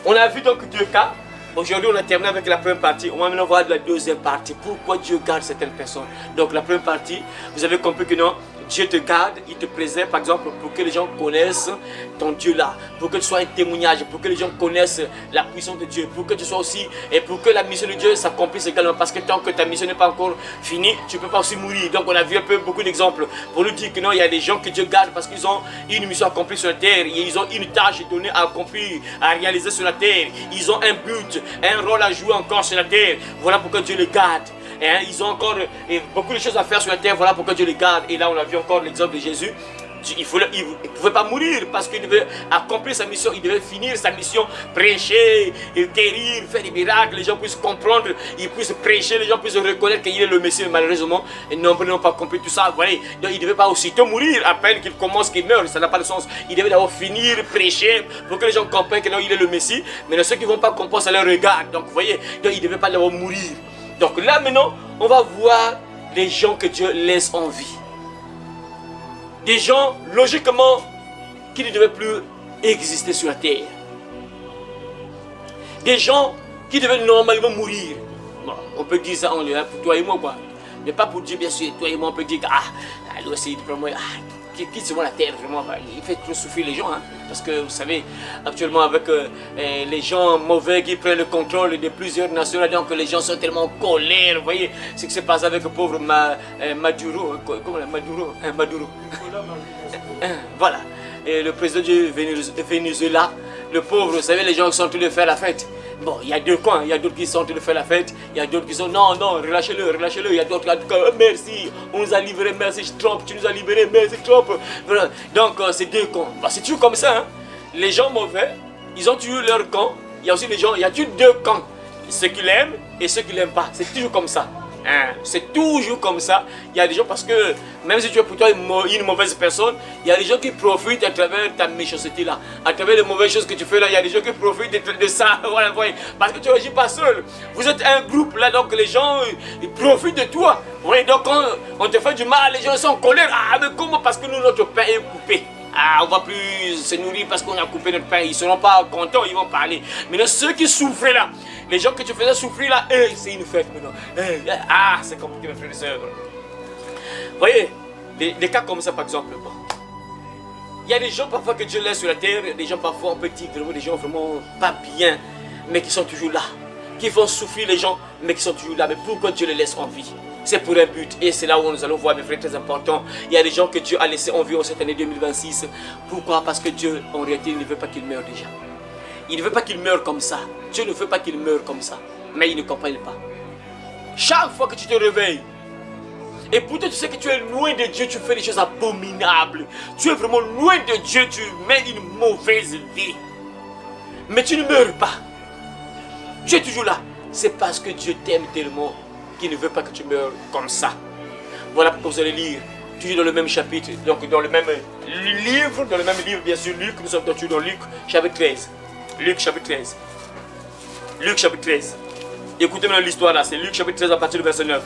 On a vu donc deux cas. Aujourd'hui, on a terminé avec la première partie. On va maintenant voir la deuxième partie. Pourquoi Dieu garde certaines personnes? Donc, la première partie, vous avez compris que non, Dieu te garde, il te préserve, par exemple, pour que les gens connaissent ton Dieu là, pour que tu sois un témoignage, pour que les gens connaissent la puissance de Dieu, pour que tu sois aussi, et pour que la mission de Dieu s'accomplisse également. Parce que tant que ta mission n'est pas encore finie, tu ne peux pas aussi mourir. Donc, on a vu un peu beaucoup d'exemples pour nous dire que non, il y a des gens que Dieu garde parce qu'ils ont une mission accomplie sur la terre, ils ont une tâche donnée à accomplir, à réaliser sur la terre. Ils ont un but, un rôle à jouer encore sur la terre. Voilà pourquoi Dieu les garde. Et ils ont encore beaucoup de choses à faire sur la terre. Voilà pourquoi Dieu les garde. Et là, on a vu encore l'exemple de Jésus. Il ne pouvait pas mourir parce qu'il devait accomplir sa mission. Il devait finir sa mission, prêcher, guérir, faire des miracles. Les gens puissent comprendre, ils puissent prêcher, les gens puissent reconnaître qu'il est le Messie. Malheureusement, ils n'ont pas accompli tout ça. Vous voyez, donc il ne devait pas aussitôt mourir à peine qu'il commence, qu'il meurt. Ça n'a pas de sens. Il devait d'abord finir, prêcher pour que les gens comprennent qu'il est le Messie. Mais ceux qui ne vont pas comprendre, ça leur regarde. Donc vous voyez, donc, il ne devait pas d'abord mourir. Donc là maintenant, on va voir les gens que Dieu laisse en vie. Des gens, logiquement, qui ne devaient plus exister sur la terre. Des gens qui devaient normalement mourir. Bon, on peut dire ça pour toi et moi, quoi. Mais pas pour Dieu, bien sûr. Toi et moi, on peut dire que, lui aussi, quitte souvent la terre, vraiment. Il fait trop souffrir les gens, hein. Parce que, vous savez, actuellement, avec les gens mauvais qui prennent le contrôle de plusieurs nations, donc les gens sont tellement en colère. Vous voyez ce qui s'est passé avec le pauvre Maduro. Comment Maduro. Voilà. Et le président du Venezuela, le pauvre, vous savez, les gens sont en train de faire la fête. Bon, il y a deux coins, il y a d'autres qui sont en train de faire la fête, il y a d'autres qui sont non, relâchez-le, il y a d'autres qui disent merci, on nous a libérés, merci Trump, tu nous as libérés, merci Trump. Voilà. Donc, c'est deux camps. Bah, c'est toujours comme ça, hein. Les gens mauvais, ils ont toujours leur camp, il y a aussi les gens, il y a toujours deux camps, ceux qui l'aiment et ceux qui l'aiment pas, c'est toujours comme ça. Hein, c'est toujours comme ça. Il y a des gens, parce que même si tu es pour toi une mauvaise personne, il y a des gens qui profitent à travers ta méchanceté là, à travers les mauvaises choses que tu fais là. Il y a des gens qui profitent de ça. Voilà, voyez, parce que tu n'agis pas seul. Vous êtes un groupe là, donc les gens ils profitent de toi. Oui, donc quand on te fait du mal, les gens sont en colère. Ah, mais comment? Parce que nous, notre pain est coupé. Ah, on va plus se nourrir parce qu'on a coupé notre pain. Ils ne seront pas contents, ils vont parler. Mais ceux qui souffraient là, les gens que tu faisais souffrir là, c'est une fête maintenant. C'est compliqué, mes frères et sœurs. Vous voyez, des cas comme ça, par exemple. Bon. Il y a des gens parfois que Dieu laisse sur la terre, des gens parfois, on peut dire des gens vraiment pas bien, mais qui sont toujours là. Qui vont souffrir les gens, mais qui sont toujours là. Mais pourquoi Dieu les laisse en vie? C'est pour un but. Et c'est là où nous allons voir, mes frères, très important. Il y a des gens que Dieu a laissés en vie en cette année 2026. Pourquoi? Parce que Dieu, en réalité, il ne veut pas qu'ils meurent déjà. Il ne veut pas qu'ils meurent comme ça. Dieu ne veut pas qu'ils meurent comme ça. Mais il ne comprend pas. Chaque fois que tu te réveilles, et pourtant tu sais que tu es loin de Dieu, tu fais des choses abominables. Tu es vraiment loin de Dieu, tu mènes une mauvaise vie. Mais tu ne meurs pas. Tu es toujours là. C'est parce que Dieu t'aime tellement qu'il ne veut pas que tu meurs comme ça. Voilà pourquoi vous allez lire, toujours dans le même chapitre, donc dans le même livre, bien sûr, Luc, nous sommes toujours dans Luc, chapitre 13. Luc, chapitre 13. Luc, chapitre 13. Écoutez maintenant l'histoire là, c'est Luc, chapitre 13, à partir du verset 9.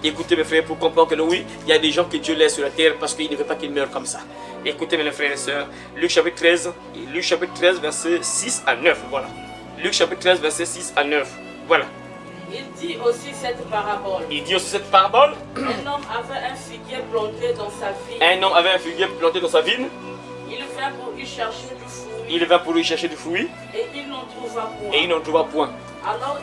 Écoutez mes frères, pour comprendre que oui, il y a des gens que Dieu laisse sur la terre parce qu'il ne veut pas qu'ils meurent comme ça. Écoutez mes frères et sœurs, Luc, chapitre 13, verset 6 à 9, voilà. Luc, chapitre 13, verset 6 à 9, voilà. Il dit aussi cette parabole. Un homme avait un figuier planté dans sa vigne. Un homme avait un figuier planté dans sa vigne. Il vint pour y chercher du fruit. Et il n'en trouva point. Alors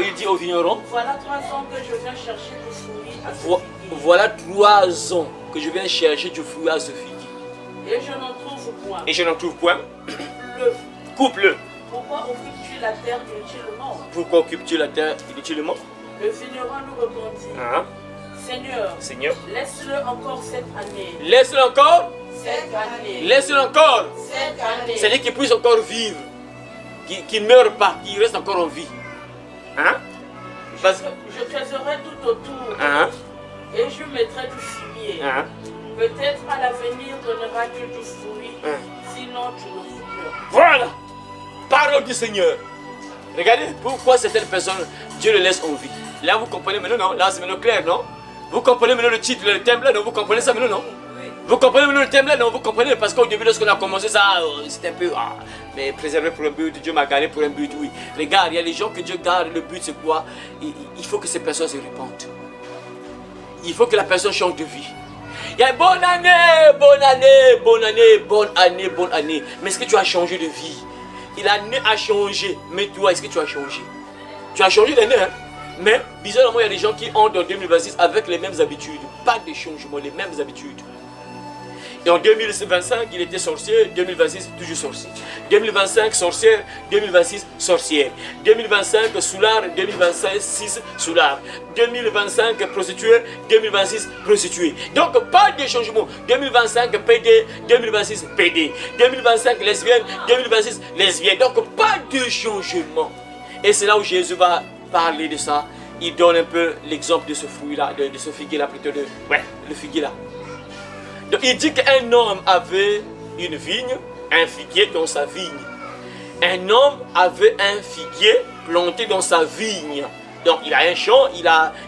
il dit au vigneron. Voilà 3 ans que je viens chercher du fruit à ce figuier. Voilà 3 ans que je viens chercher du fruit à ce figuier. Et je n'en trouve point. Coupe-le. Pourquoi occupes-tu la terre inutilement? Le vigneron nous répondit. Seigneur, laisse-le encore cette année. Laisse-le encore? 7 années. C'est-à-dire qu'il puisse encore vivre. Qu'il ne meure pas, qu'il reste encore en vie. Hein? Je creuserai tout autour et je mettrai du fumier. Peut-être à l'avenir donneras-tu du fruit, sinon tu ne fouilleras. Voilà, parole du Seigneur. Regardez pourquoi certaines personnes, Dieu les laisse en vie. Là, vous comprenez maintenant, non? Là, c'est maintenant clair, non? Vous comprenez maintenant le titre, le thème là, non? Vous comprenez ça maintenant, non? Vous comprenez maintenant le thème là, non? Vous comprenez? Parce qu'au début, lorsqu'on a commencé ça, c'était un peu, mais préservé pour un but, Dieu m'a gardé pour un but, oui. Regarde, il y a des gens que Dieu garde, le but c'est quoi? Il faut que ces personnes se repentent. Il faut que la personne change de vie. Il y a bonne année, bonne année, bonne année, bonne année, bonne année. Mais est-ce que tu as changé de vie? L'année a changé, mais toi, est-ce que tu as changé? Tu as changé d'année, hein? Mais bizarrement, il y a des gens qui entrent en 2026 avec les mêmes habitudes. Pas de changement, les mêmes habitudes. Et en 2025, il était sorcier, 2026, toujours sorcier. 2025, sorcière, 2026, sorcière. 2025, soulard, 2026, soulard. 2025, prostituée, 2026, prostituée. Donc, pas de changement. 2025, PD, 2026, PD. 2025, lesbienne, 2026, lesbienne. Donc, pas de changement. Et c'est là où Jésus va parler de ça. Il donne un peu l'exemple de ce fruit-là, de ce figuier-là, plutôt de... Ouais, le figuier-là. Donc, il dit qu'un homme avait une vigne, un figuier dans sa vigne. Un homme avait un figuier planté dans sa vigne. Donc, il a un champ,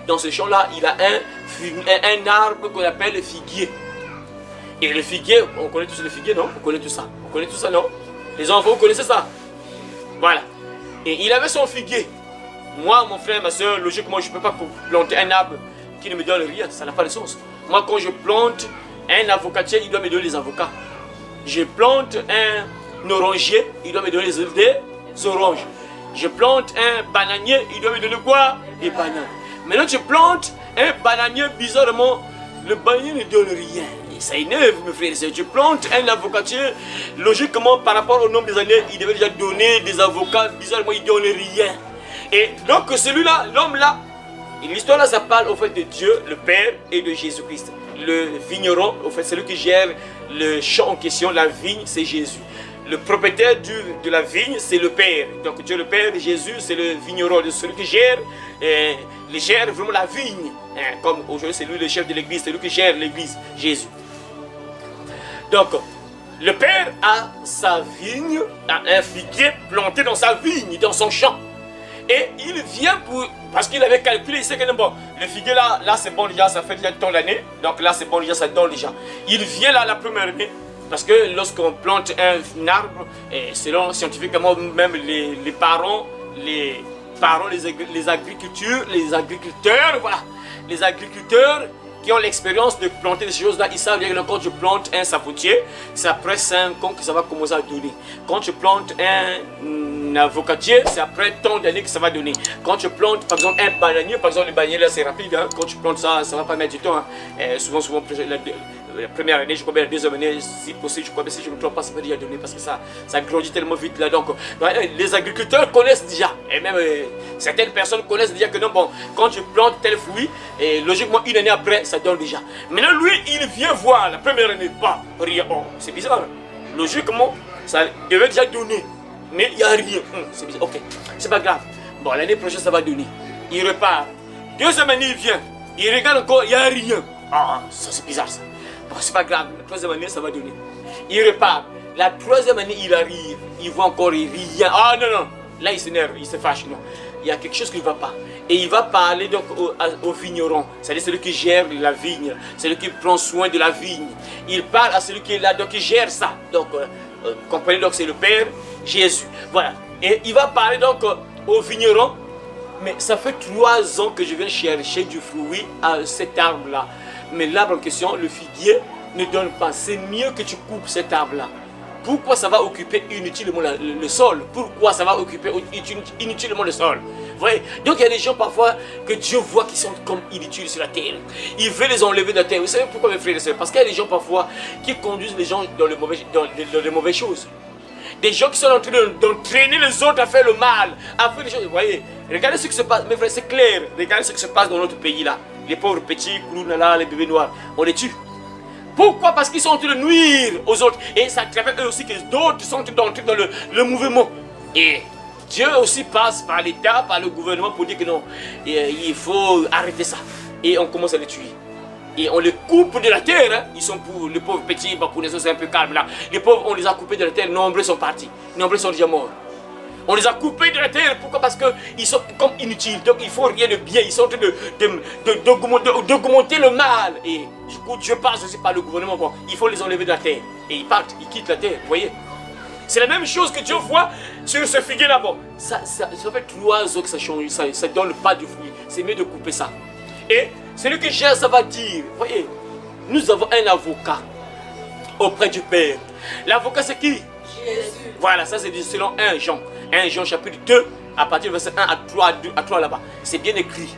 dans ce champ-là, il a un arbre qu'on appelle le figuier. Et le figuier, on connaît tous le figuier, non? On connaît tout ça. On connaît tout ça, non? Les enfants, vous connaissez ça? Voilà. Et il avait son figuier. Moi, mon frère, ma soeur, logiquement, je ne peux pas planter un arbre qui ne me donne rien. Ça n'a pas de sens. Moi, quand je plante un avocatier, il doit me donner des avocats. Je plante un orangier, il doit me donner des oranges. Je plante un bananier, il doit me donner quoi? Des bananes. Maintenant, tu plantes un bananier, bizarrement, le bananier ne donne rien. Et ça énerve, mes frères et sœurs. Tu plantes un avocatier, logiquement, par rapport au nombre des années, il devait déjà donner des avocats, bizarrement, il ne donne rien. Et donc, celui-là, l'homme-là, l'histoire là, ça parle au fait de Dieu, le Père, et de Jésus-Christ. Le vigneron, au fait, celui qui gère le champ en question, la vigne, c'est Jésus. Le propriétaire de la vigne, c'est le Père. Donc Dieu le Père, Jésus, c'est le vigneron, celui qui gère, vraiment la vigne. Comme aujourd'hui, c'est lui le chef de l'église, c'est lui qui gère l'église, Jésus. Donc, le Père a sa vigne, a un figuier planté dans sa vigne, dans son champ. Et il vient parce qu'il avait calculé, il sait que bon, le figuier là c'est bon déjà, ça fait déjà tant d'années. Donc là c'est bon déjà, ça donne déjà. Il vient là la première année, parce que lorsqu'on plante un arbre, et selon scientifiquement même les parents, les agriculteurs, voilà, les agriculteurs qui ont l'expérience de planter des choses là, ils savent bien que quand je plante un sapotier, c'est après 5 ans que ça va commencer à donner. Quand je plante un avocatier, c'est après tant d'années que ça va donner. Quand je plante par exemple un bananier, par exemple le bananier là c'est rapide, hein. Quand tu plantes ça, ça va pas mettre du temps. Hein. Souvent, la première année, je crois bien la deuxième année, si possible, je crois bien si je ne me trompe pas, ça va déjà donner parce que ça grandit tellement vite là. Donc, les agriculteurs connaissent déjà, et même certaines personnes connaissent déjà que non, bon, quand je plante tel fruit, et logiquement une année après, ça donne déjà. Maintenant, lui, il vient voir la première année, pas rien. Bon, c'est bizarre. Hein. Logiquement, ça devait déjà donner, mais il n'y a rien. C'est bizarre. Ok, c'est pas grave. Bon, l'année prochaine, ça va donner. Il repart. Deuxième année, il vient. Il regarde encore, il n'y a rien. Ça c'est bizarre ça. Bon, c'est pas grave, la troisième année, ça va donner. Il repart. La troisième année, il arrive. Il voit encore rien. Non. Là, il s'énerve, il se fâche. Non. Il y a quelque chose qui ne va pas. Et il va parler donc au vigneron. C'est-à-dire celui qui gère la vigne. Celui qui prend soin de la vigne. Il parle à celui qui est là, donc il gère ça. Donc, comprenez, donc c'est le Père, Jésus. Voilà. Et il va parler donc au vigneron. Mais ça fait 3 ans que je viens chercher du fruit à cet arbre-là. Mais l'arbre en question, le figuier, ne donne pas. C'est mieux que tu coupes cet arbre-là. Pourquoi ça va occuper inutilement le sol? Pourquoi ça va occuper inutilement le sol? Vous voyez? Donc il y a des gens parfois que Dieu voit qui sont comme inutiles sur la terre. Il veut les enlever de la terre. Vous savez pourquoi, mes frères et sœurs? Parce qu'il y a des gens parfois qui conduisent les gens dans les mauvaises choses. Des gens qui sont en train d'entraîner les autres à faire le mal, à faire des choses. Vous voyez? Regardez ce qui se passe, mes frères, c'est clair. Regardez ce qui se passe dans notre pays là. Les pauvres petits, là, les bébés noirs, on les tue. Pourquoi? Parce qu'ils sont en train de nuire aux autres. Et ça travaille eux aussi que d'autres sont en train d'entrer dans le mouvement. Et Dieu aussi passe par l'État, par le gouvernement pour dire que non, il faut arrêter ça. Et on commence à les tuer. Et on les coupe de la terre. Hein. Ils sont pour les pauvres petits, pour les autres c'est un peu calme là. Les pauvres, on les a coupés de la terre, nombreux sont partis. Nombreux sont déjà morts. On les a coupés de la terre. Pourquoi? Parce qu'ils sont comme inutiles. Donc ils font rien de bien. Ils sont en train d'augmenter le mal. Et du coup, Dieu passe aussi par le gouvernement. Bon, il faut les enlever de la terre. Et ils partent, ils quittent la terre. Vous voyez? C'est la même chose que Dieu voit sur ce figuier là-bas. Ça fait 3 ans que ça change. Ça ne donne pas de fruits. C'est mieux de couper ça. Et celui que j'ai, ça va dire. Vous voyez? Nous avons un avocat auprès du Père. L'avocat, c'est qui? Jésus. Voilà, ça c'est selon 1 Jean. 1 Jean chapitre 2, à partir du verset 1 à 3 là-bas. C'est bien écrit.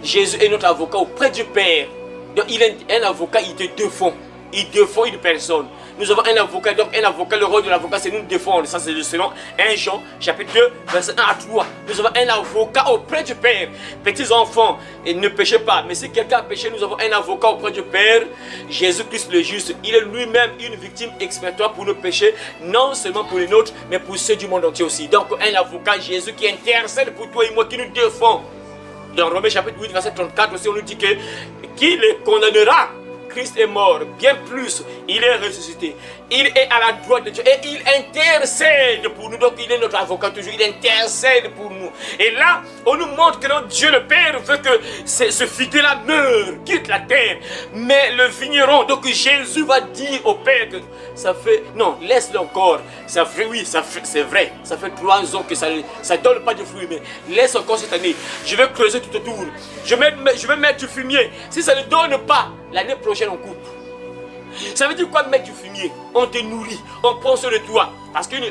Jésus est notre avocat auprès du Père. Donc il est un avocat, il te défend. Il défend une personne. Nous avons un avocat, donc un avocat, le rôle de l'avocat c'est nous défendre. Ça c'est selon 1 Jean chapitre 2, verset 1 à 3. Nous avons un avocat auprès du Père. Petits enfants, et ne péchez pas. Mais si quelqu'un a péché, nous avons un avocat auprès du Père, Jésus-Christ le juste. Il est lui-même une victime expiatoire pour nos péchés, non seulement pour les nôtres, mais pour ceux du monde entier aussi. Donc un avocat, Jésus, qui intercède pour toi et moi, qui nous défend. Dans Romains chapitre 8, verset 34 aussi, on nous dit que qui les condamnera? Christ est mort, bien plus, il est ressuscité. Il est à la droite de Dieu et il intercède pour nous. Donc il est notre avocat toujours, il intercède pour nous. Et là, on nous montre que notre Dieu le Père veut que ce figuier-là meure, quitte la terre. Mais le vigneron, donc Jésus va dire au Père que ça fait, non, laisse-le encore. Ça fait, oui, c'est vrai, ça fait 3 ans que ça ne donne pas de fruits, mais laisse encore cette année. Je vais creuser tout autour. Je vais mettre du fumier. Si ça ne donne pas, l'année prochaine on coupe. Ça veut dire quoi mettre du fumier? On te nourrit, on prend sur le toit. Parce qu'un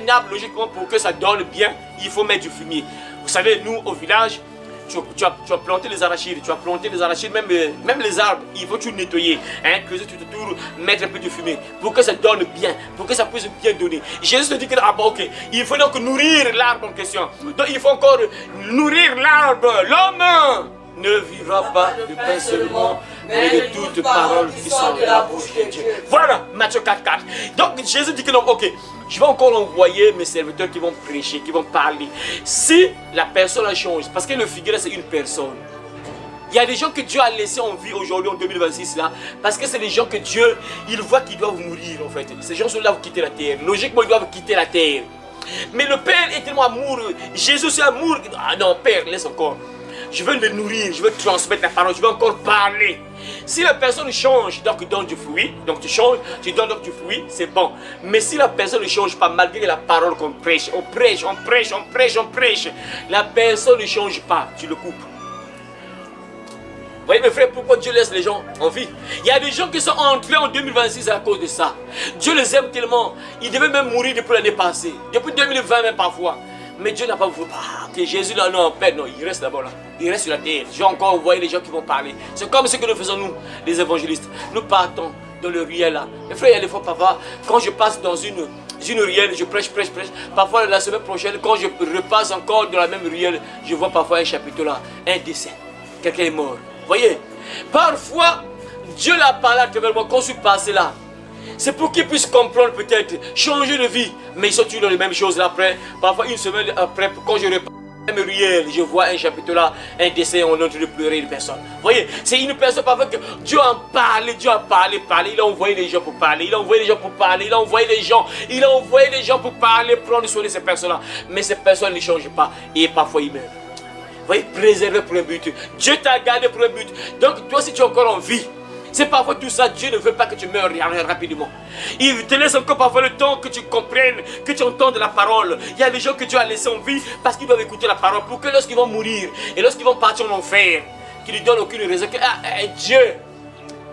arbre, logiquement, pour que ça donne bien, il faut mettre du fumier. Vous savez, nous, au village, tu as planté les arachides, même les arbres, il faut tout nettoyer, hein, creuser tout autour, mettre un peu de fumier, pour que ça donne bien, pour que ça puisse bien donner. Jésus te dit que, ah bon, ok, il faut donc nourrir l'arbre en question. Donc il faut encore nourrir l'arbre, l'homme ne vivra pas de pain seulement, mais de toutes paroles qui sont de la bouche de Dieu. Voilà, Matthieu 4:4. Donc Jésus dit que non, ok, je vais encore envoyer mes serviteurs qui vont prêcher, qui vont parler. Si la personne change, parce que le figuier c'est une personne. Il y a des gens que Dieu a laissés en vie aujourd'hui en 2026 là, parce que c'est des gens que Dieu, il voit qu'ils doivent mourir en fait. Ces gens sont là pour quitter la terre. Logiquement, ils doivent quitter la terre. Mais le Père est tellement amoureux. Jésus c'est amour. Ah non, Père, laisse encore. Je veux le nourrir, je veux transmettre la parole, je veux encore parler. Si la personne change, donc donne du fruit, donc tu changes, tu donnes donc du fruit, c'est bon. Mais si la personne ne change pas, malgré la parole qu'on prêche, on prêche, la personne ne change pas, tu le coupes. Vous voyez mes frères, pourquoi Dieu laisse les gens en vie? Il y a des gens qui sont entrés en 2026 à cause de ça. Dieu les aime tellement, ils devaient même mourir depuis l'année passée, depuis 2020 même parfois. Mais Dieu n'a pas voulu que Jésus là, non, Père, non, il reste d'abord là. Il reste sur la terre. Je vais encore envoyer les gens qui vont parler. C'est comme ce que nous faisons nous, les évangélistes. Nous partons dans le ruelle là. Mes frères, il y a des fois, papa, quand je passe dans une ruelle, je prêche. Parfois, la semaine prochaine, quand je repasse encore dans la même ruelle, je vois parfois un chapitre là, un décès. Quelqu'un est mort. Vous voyez? Parfois, Dieu l'a parlé à travers moi quand je suis passé là. C'est pour qu'ils puissent comprendre peut-être, changer de vie. Mais ils sont toujours dans les mêmes choses là après. Parfois une semaine après, quand je repasse dans la même ruelle, je vois un chapitre là, un décès, on est en train de pleurer une personne. Vous voyez, c'est une personne parfois que Dieu a parlé. Il a envoyé les gens pour parler, il a envoyé les gens pour parler, prendre soin de ces personnes-là. Mais ces personnes ne changent pas et parfois ils meurent. Vous voyez, préserver pour un but. Dieu t'a gardé pour un but. Donc toi si tu es encore en vie, c'est parfois tout ça, Dieu ne veut pas que tu meurs rapidement. Il te laisse encore parfois le temps que tu comprennes, que tu entendes la parole. Il y a des gens que Dieu a laissés en vie parce qu'ils doivent écouter la parole pour que lorsqu'ils vont mourir et lorsqu'ils vont partir en enfer, qu'ils ne donnent aucune raison que Dieu.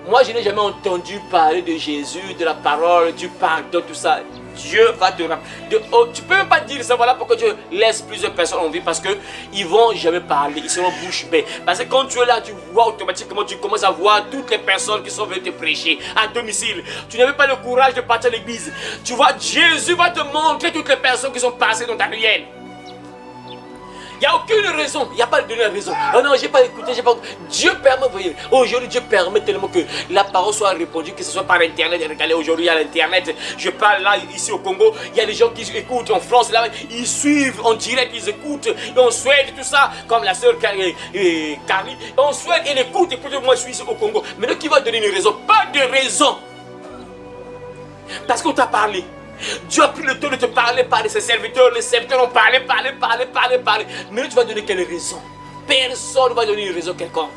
Moi je n'ai jamais entendu parler de Jésus, de la parole, du pardon, tout ça. Dieu va te rappeler. Tu ne peux même pas dire ça, voilà pourquoi Dieu laisse plusieurs personnes en vie, parce qu'ils ne vont jamais parler, ils seront bouche bée. Parce que quand tu es là, tu vois automatiquement, tu commences à voir toutes les personnes qui sont venues te prêcher à domicile. Tu n'avais pas le courage de partir à l'église. Tu vois, Jésus va te montrer toutes les personnes qui sont passées dans ta ruelle. Il n'y a aucune raison. Il n'y a pas de raison. Oh non, j'ai pas écouté, j'ai pas. Dieu permet, voyez. Aujourd'hui, Dieu permet tellement que la parole soit répandue, que ce soit par Internet. Regardez, aujourd'hui, à l'Internet. Je parle là, ici au Congo. Il y a des gens qui écoutent en France, là. Ils suivent en direct, ils écoutent. Et on souhaite tout ça, comme la sœur Carly. On souhaite, elle écoute. Et peut-être moi, je suis ici au Congo. Mais qui va donner une raison? Pas de raison. Parce qu'on t'a parlé. Dieu a pris le temps de te parler par ses serviteurs. Les serviteurs ont parlé. Mais tu vas donner quelle raison? Personne ne va donner une raison quelconque.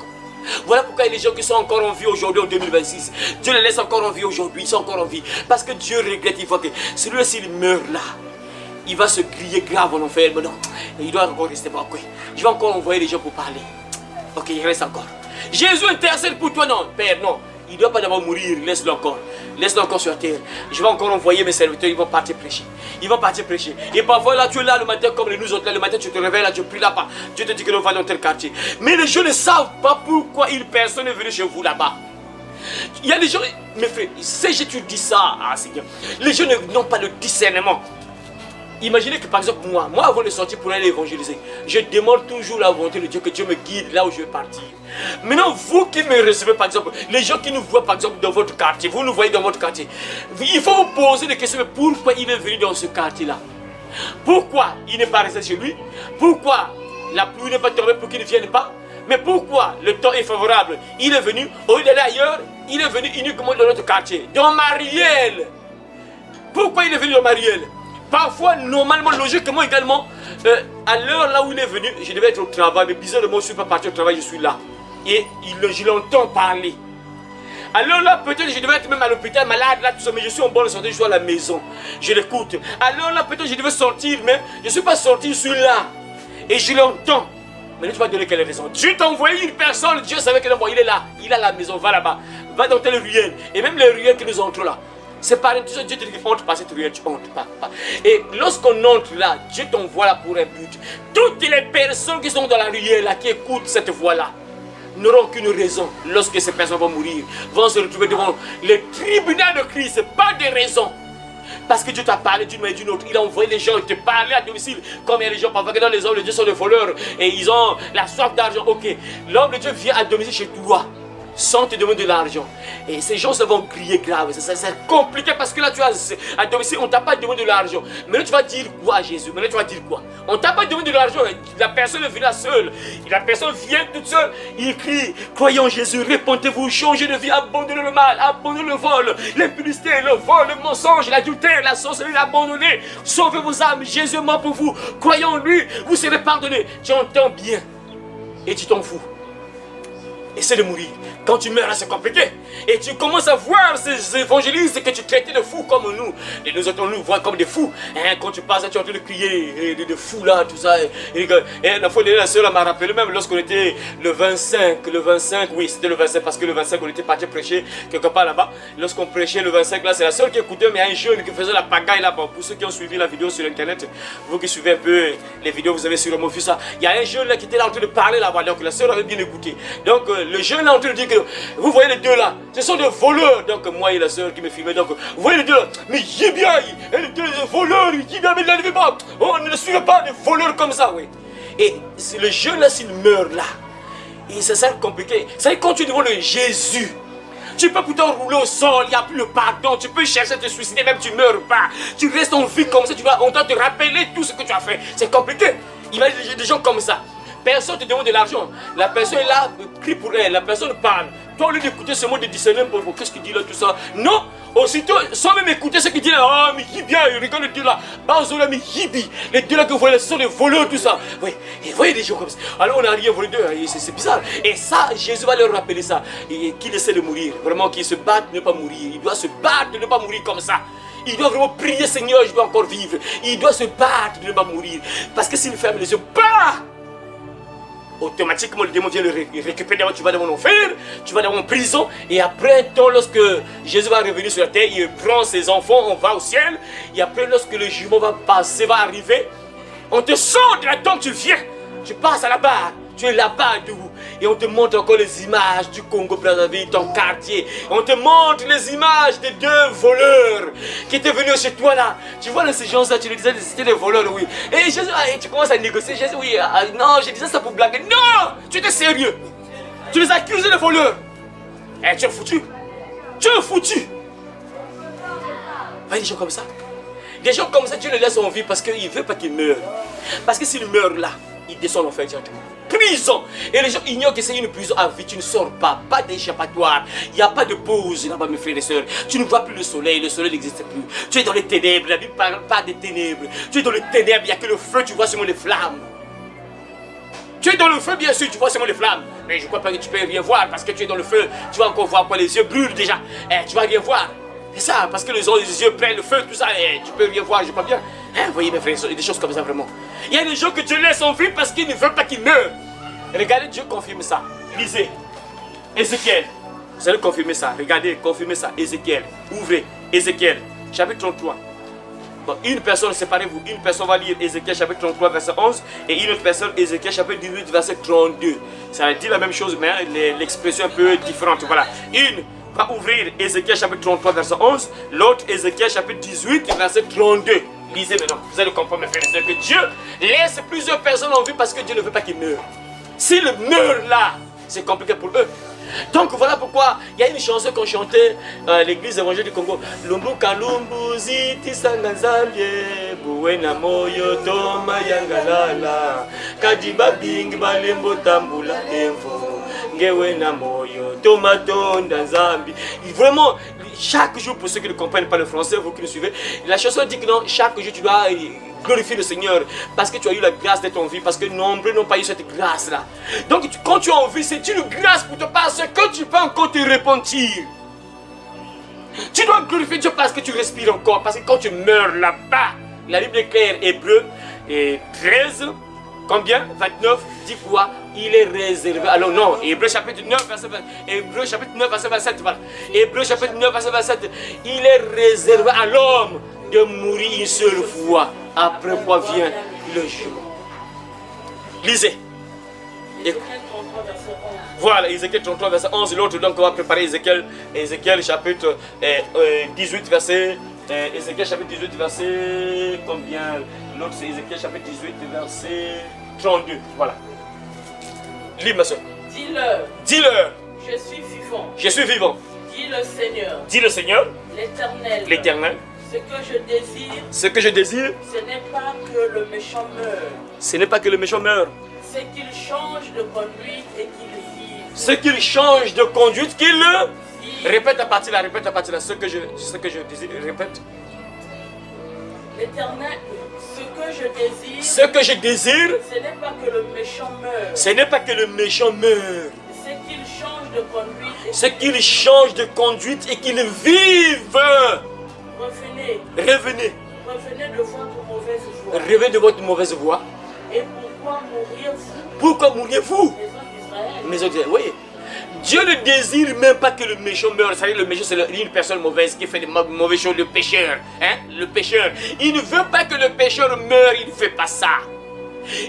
Voilà pourquoi il y a des gens qui sont encore en vie aujourd'hui en 2026. Dieu les laisse encore en vie aujourd'hui. Ils sont encore en vie. Parce que Dieu regrette. Il faut que celui-là, s'il meurt là, il va se griller grave en enfer. Mais non, il doit encore rester pas. Je vais encore envoyer des gens pour parler. Ok, il reste encore. Jésus intercède pour toi, non, Père, non. Il ne doit pas d'abord mourir, laisse-le encore. Laisse-le encore sur terre. Je vais encore envoyer mes serviteurs, ils vont partir prêcher. Ils vont partir prêcher. Et parfois là, tu es là le matin comme nous autres. Là, le matin, tu te réveilles là, tu pries là-bas. Dieu te dit que nous allons dans tel quartier. Mais les gens ne savent pas pourquoi personne n'est venu chez vous là-bas. Il y a des gens, mes frères, si tu dis ça, Seigneur, les gens n'ont pas de discernement. Imaginez que par exemple moi avant de sortir pour aller évangéliser, je demande toujours la volonté de Dieu, que Dieu me guide là où je vais partir. Maintenant vous qui me recevez par exemple, les gens qui nous voient par exemple dans votre quartier, vous nous voyez dans votre quartier, il faut vous poser des questions. Pourquoi il est venu dans ce quartier là? Pourquoi il n'est pas resté chez lui? Pourquoi la pluie n'est pas tombée pour qu'il ne vienne pas? Mais pourquoi le temps est favorable? Il est venu, au lieu d'aller ailleurs, il est venu uniquement dans notre quartier, dans Mariel. Pourquoi il est venu dans Mariel? Parfois, normalement, logiquement également, à l'heure là où il est venu, je devais être au travail, mais bizarrement, je ne suis pas parti au travail, je suis là. Et je l'entends parler. Alors là, peut-être je devais être même à l'hôpital, malade, là, tout ça, mais je suis en bonne santé, je suis à la maison. Je l'écoute. Alors là, peut-être je devais sortir, mais je ne suis pas sorti, je suis là. Et je l'entends. Mais tu vas donner quelle raison? Dieu t'a envoyé une personne, Dieu savait qu'il est là. Il est à la maison, va là-bas. Va dans telle ruelle. Et même les ruelles qui nous entourent là. C'est par Dieu te dit qu'il entre par cette ruelle, tu entres pas. Et lorsqu'on entre là, Dieu t'envoie là pour un but. Toutes les personnes qui sont dans la ruelle là, qui écoutent cette voix-là, n'auront aucune raison lorsque ces personnes vont mourir, vont se retrouver devant le tribunal de Christ. Pas de raison. Parce que Dieu t'a parlé d'une manière ou d'une autre. Il a envoyé les gens te parler à domicile. Comme il y a des gens, parfois que dans les hommes de Dieu sont des voleurs et ils ont la soif d'argent. Ok, l'homme de Dieu vient à domicile chez toi sans te demander de l'argent. Et ces gens se vont crier grave. C'est compliqué parce que là, tu as à domicile, on ne t'a pas demandé de l'argent. Maintenant, tu vas dire quoi à Jésus? Maintenant, tu vas dire quoi? On ne t'a pas demandé de l'argent. La personne est venue là seule. La personne vient toute seule. Il crie, croyez en Jésus, répondez-vous, changez de vie, abandonnez le mal, abandonnez le vol, l'impudicité, le vol, le mensonge, l'adultère, la sorcellerie, abandonnez. Sauvez vos âmes. Jésus est mort pour vous. Croyez en lui, vous serez pardonnés. Tu entends bien. Et tu t'en fous. Essaie de mourir. Quand tu meurs là, c'est compliqué. Et tu commences à voir ces évangélistes que tu traitais de fous comme nous. Et nous autres, on nous voit comme des fous. Hein, quand tu passes, tu es en train de crier de fous là, tout ça. Et la fois dernière, la sœur m'a rappelé même lorsqu'on était le 25, oui, c'était le 25 parce que le 25, on était parti prêcher quelque part là-bas. Lorsqu'on prêchait le 25, là, c'est la seule qui écoutait, mais il y a un jeune qui faisait la pagaille là-bas. Pour ceux qui ont suivi la vidéo sur internet, vous qui suivez un peu les vidéos, vous avez sûrement vu ça. Il y a un jeune là qui était là en train de parler là-bas. Donc la sœur avait bien écouté. Donc le jeune là en train de dire que vous voyez les deux là, ce sont des voleurs. Donc moi et la sœur qui me filmait, donc vous voyez les deux là, mais Yébia, les deux voleurs, Yébia, mais l'enlevez pas. On ne suit pas des voleurs comme ça, oui. Et le jeune là, s'il meurt là, et ça sert compliqué. Ça quand tu es devant le Jésus, tu peux plutôt rouler au sol, il n'y a plus le pardon, tu peux chercher à te suicider, même tu ne meurs pas. Tu restes en vie comme ça, on doit te rappeler tout ce que tu as fait. C'est compliqué. Imagine des gens comme ça. Personne ne te demande de l'argent. La personne est là, crie pour elle, la personne parle. Toi, au lieu d'écouter ce mot de discernement, qu'est-ce qu'il dit là, tout ça? Non, aussitôt, sans même écouter ce qu'il dit là, oh, mais Yibi, regarde les deux là, Bazola, mais Yibi, les deux là que vous voyez, ce sont des voleurs, tout ça. Oui, et vous voyez des gens comme ça. Alors on a rien volé d'eux, c'est bizarre. Et ça, Jésus va leur rappeler ça, qu'il essaie de mourir, vraiment qu'il se batte de ne pas mourir. Il doit se battre de ne pas mourir comme ça. Il doit vraiment prier, Seigneur, je dois encore vivre. Il doit se battre de ne pas mourir. Parce que s'il ferme les yeux, bah! Automatiquement le démon vient le récupérer, tu vas dans mon enfer, tu vas dans mon prison, et après un temps, lorsque Jésus va revenir sur la terre, il prend ses enfants, on va au ciel, et après lorsque le jugement va passer, va arriver, on te sort de la tombe, tu viens, tu passes à la barre, tu es là-bas debout, Et on te montre encore les images du Congo-Brazzaville, ton quartier. On te montre les images des deux voleurs qui étaient venus chez toi là. Tu vois, là, ces gens-là, tu les disais, c'était des voleurs, oui. Et Jésus, tu commences à négocier. Jésus, oui, non, je disais ça pour blaguer. Non, tu étais sérieux. Tu les accusais de voleurs. Eh, tu es foutu. Tu es foutu. Voyez des gens comme ça. Des gens comme ça, Dieu les laisse en vie parce qu'il ne veut pas qu'ils meurent. Parce que s'ils meurent là, ils descendent en fait directement. Prison. Et les gens ignorent que c'est une prison à vie. Tu ne sors pas. Pas d'échappatoire. Il n'y a pas de pause là-bas, mes frères et sœurs. Tu ne vois plus le soleil. Le soleil n'existe plus. Tu es dans les ténèbres. La Bible ne parle pas des ténèbres. Tu es dans les ténèbres. Il n'y a que le feu. Tu vois seulement les flammes. Tu es dans le feu, bien sûr. Tu vois seulement les flammes. Mais je ne crois pas que tu peux rien voir parce que tu es dans le feu. Tu vas encore voir quoi. Les yeux brûlent déjà. Tu vas rien voir. C'est ça, parce que les yeux prennent le feu, tout ça, et tu peux rien voir, je crois bien. Vous voyez mes frères, il y a des choses comme ça vraiment. Il y a des gens que Dieu laisse en vie parce qu'il ne veut pas qu'ils meurent. Regardez, Dieu confirme ça. Lisez. Ézéchiel. Vous allez confirmer ça. Regardez, confirmez ça. Ézéchiel. Ouvrez. Ézéchiel. Chapitre 33. Bon, une personne, séparez-vous. Une personne va lire Ézéchiel chapitre 33, verset 11. Et une autre personne, Ézéchiel chapitre 18, verset 32. Ça dit la même chose, mais l'expression un peu différente. Voilà. Une va ouvrir Ézéchiel chapitre 33 verset 11, l'autre Ézéchiel chapitre 18 verset 32. Lisez maintenant, vous allez comprendre mes frères et sœurs que Dieu laisse plusieurs personnes en vie parce que Dieu ne veut pas qu'ils meurent. S'ils meurent là, c'est compliqué pour eux. Donc voilà pourquoi il y a une chanson qu'on chantait à l'église évangélique du Congo. Lumbu kalumbu ziti sanganzambie buwena moyo toma yangalala kadiba bing balembo tambula emvo ngewena moyo toma tonda nzambi. Vraiment, chaque jour, pour ceux qui ne comprennent pas le français, vous qui nous suivez, la chanson dit que non, chaque jour tu dois glorifier le Seigneur parce que tu as eu la grâce d'être en vie, parce que nombreux n'ont pas eu cette grâce-là. Donc quand tu es en vie, c'est une grâce pour toi parce que tu peux encore te repentir. Tu dois glorifier Dieu parce que tu respires encore, parce que quand tu meurs là-bas, la Bible est claire, Hébreu 13, combien? 29, dit quoi? Il est réservé. Alors non, Hébreu chapitre 9, verset 27. Hébreu chapitre 9, verset 27, voilà. Hébreu chapitre 9, verset 27. Il est réservé à l'homme de mourir une seule fois. Après quoi vient le jour. Lisez. Voilà, Ézéchiel 33, verset 11. L'autre, donc, on va préparer Ézéchiel chapitre 18, verset. Ézéchiel chapitre 18, verset. Combien? L'autre, c'est Ézéchiel chapitre 18, verset 32. Voilà. Lis, ma soeur. Dis-leur. Dis-leur. Je suis vivant. Je suis vivant. Dis le Seigneur. Dis le Seigneur. L'Éternel. L'Éternel. Ce que je désire. Ce que je désire. Ce n'est pas que le méchant meure. Ce n'est pas que le méchant meure. C'est qu'il change de conduite et qu'il vive. Ce qu'il change de conduite, qu'il le vive. Répète à partir là, répète à partir là. Ce que je désire, répète. L'Éternel. Ce que je désire. Ce que je désire. Ce n'est pas que le méchant meure. Ce n'est pas que le méchant meure. C'est qu'il change de conduite. C'est qu'il change de conduite et qu'il vive. Revenez. Revenez. Revenez de votre mauvaise voie. Revenez de votre mauvaise voie. Et pourquoi mourriez-vous? Pourquoi mourriez-vous? Maison d'Israël. Oui. Dieu ne désire même pas que le méchant meure. C'est-à-dire le méchant, c'est une personne mauvaise qui fait des mauvaises choses, le pécheur. Hein? Le pécheur. Il ne veut pas que le pécheur meure, il ne fait pas ça.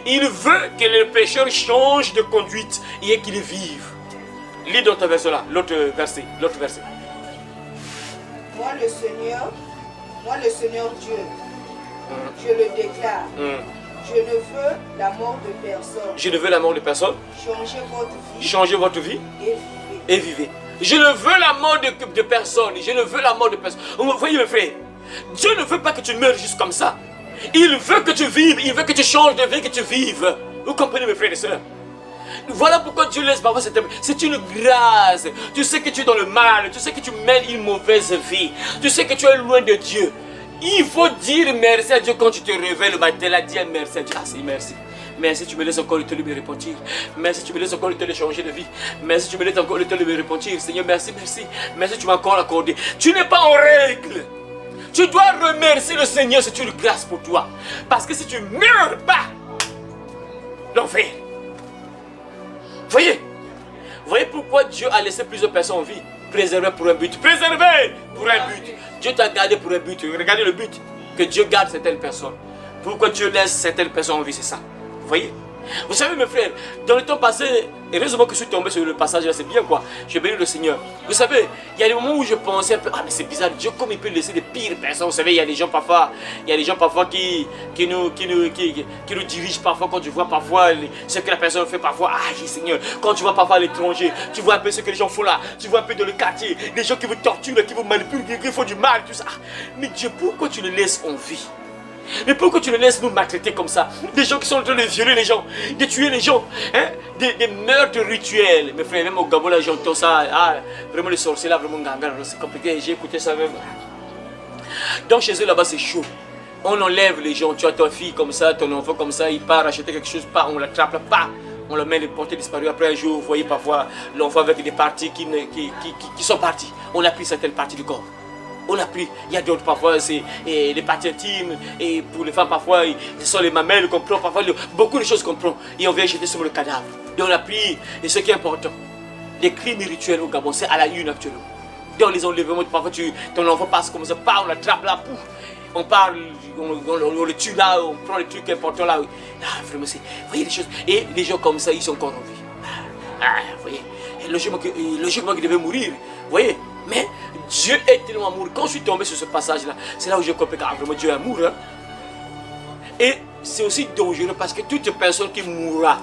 Il veut que le pécheur change de conduite et qu'il vive. Lis d'autres versets là, l'autre verset. Moi le Seigneur Dieu, je le déclare. Je ne veux la mort de personne. Je ne veux la mort de personne. Changez votre vie. Et vivez. Je ne veux la mort de personne. Je ne veux la mort de personne. Vous voyez mes frères, Dieu ne veut pas que tu meurs juste comme ça. Il veut que tu vives. Il veut que tu changes de vie, que tu vives. Vous comprenez mes frères et sœurs? Voilà pourquoi Dieu laisse parfois cette... C'est une grâce. Tu sais que tu es dans le mal. Tu sais que tu mènes une mauvaise vie. Tu sais que tu es loin de Dieu. Il faut dire merci à Dieu quand tu te réveilles le matin. Là, dis merci à Dieu. Ah, c'est merci. Merci, tu me laisses encore le temps de me repentir. Merci, tu me laisses encore le temps de changer de vie. Merci, tu me laisses encore le temps de me repentir. Seigneur, merci, merci. Merci, tu m'as encore accordé. Tu n'es pas en règle. Tu dois remercier le Seigneur, c'est une grâce pour toi. Parce que si tu ne meurs pas, l'enfer. Voyez pourquoi Dieu a laissé plusieurs personnes en vie. Préservé pour un but. Préservé pour un but. Dieu t'a gardé pour un but. Regardez le but. Que Dieu garde certaines personnes. Pourquoi Dieu laisse certaines personnes en vie, c'est ça. Vous voyez? Vous savez mes frères, dans le temps passé, heureusement que je suis tombé sur le passage là, c'est bien quoi. Je bénis le Seigneur. Vous savez, il y a des moments où je pensais un peu, ah mais c'est bizarre, Dieu comme il peut laisser des pires personnes. Vous savez, il y a des gens parfois, qui nous dirigent parfois quand tu vois parfois ce que la personne fait parfois. Ah Seigneur, quand tu vois parfois à l'étranger, tu vois un peu ce que les gens font là, tu vois un peu dans le quartier, des gens qui vous torturent, qui vous manipulent, qui font du mal, tout ça. Mais Dieu, pourquoi tu les laisses en vie? Mais pourquoi tu les laisses nous maltraiter comme ça? Des gens qui sont en train de violer les gens, de tuer les gens, hein? Des meurtres rituels. Mes frères, même au Gabon là, j'entends ça. Ah, vraiment les sorciers là, vraiment gangan, c'est compliqué. J'ai écouté ça même. Donc chez eux là-bas c'est chaud. On enlève les gens. Tu as ta fille comme ça, ton enfant comme ça, il part acheter quelque chose, pas, on l'attrape là, pas. On le met les portées disparues. Après un jour, vous voyez parfois l'enfant avec des parties qui sont parties. On a pris certaines parties du corps. On a pris, il y a d'autres parfois, c'est les parties intimes, et pour les femmes parfois, ce sont les mamelles qu'on prend, parfois beaucoup de choses qu'on prend, et on vient jeter sur le cadavre. Et on a pris, et ce qui est important, les crimes rituels au Gabon, c'est à la une actuellement. Dans les enlèvements, parfois ton enfant passe comme ça, on l'attrape là, pouf, on parle, on le tue là, on prend les trucs importants là. Ah, vraiment, vous voyez les choses, et les gens comme ça, ils sont encore en vie. Vous voyez, et logiquement qu'ils devaient mourir, vous voyez. Mais Dieu est tellement amoureux. Quand je suis tombé sur ce passage-là, c'est là où j'ai compris que vraiment Dieu est amoureux. Hein? Et c'est aussi dangereux parce que toute personne qui mourra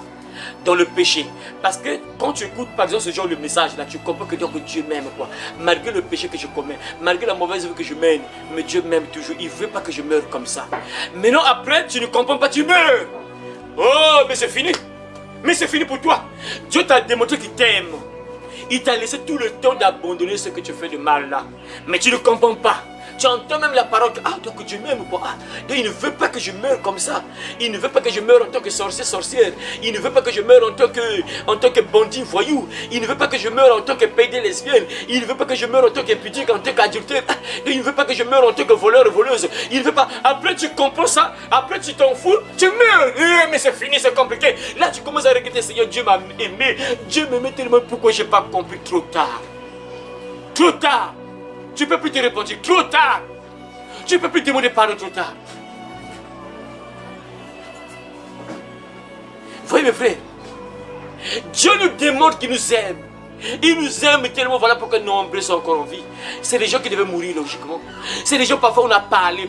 dans le péché, parce que quand tu écoutes par exemple ce genre de message-là, tu comprends que Dieu m'aime quoi. Malgré le péché que je commets, malgré la mauvaise vie que je mène, mais Dieu m'aime toujours. Il ne veut pas que je meure comme ça. Mais non, après, tu ne comprends pas, tu meurs. Oh, mais c'est fini. Mais c'est fini pour toi. Dieu t'a démontré qu'il t'aime. Il t'a laissé tout le temps d'abandonner ce que tu fais de mal là. Mais tu ne comprends pas. Tu entends même la parole que, ah, donc Dieu m'aime ou quoi? Ah, donc il ne veut pas que je meure comme ça. Il ne veut pas que je meure en tant que sorcier, sorcière. Il ne veut pas que je meure en tant que bandit, voyou. Il ne veut pas que je meure en tant que pédé lesbienne. Il ne veut pas que je meure en tant qu'impudique, en tant qu'adultère. Il ne veut pas que je meure en tant que voleur, voleuse. Il ne veut pas. Après tu comprends ça, après tu t'en fous, tu meurs. Mais c'est fini, c'est compliqué. Là tu commences à regretter, Seigneur, Dieu m'a aimé. Dieu m'aimait tellement, pourquoi je n'ai pas compris trop tard? Trop tard. Tu ne peux plus te repentir, trop tard. Tu ne peux plus demander pardon trop tard. Vous voyez mes frères, Dieu nous démontre qu'il nous aime. Il nous aime tellement, voilà pourquoi nombreux sont encore en vie. C'est des gens qui devaient mourir logiquement. C'est des gens parfois on a parlé,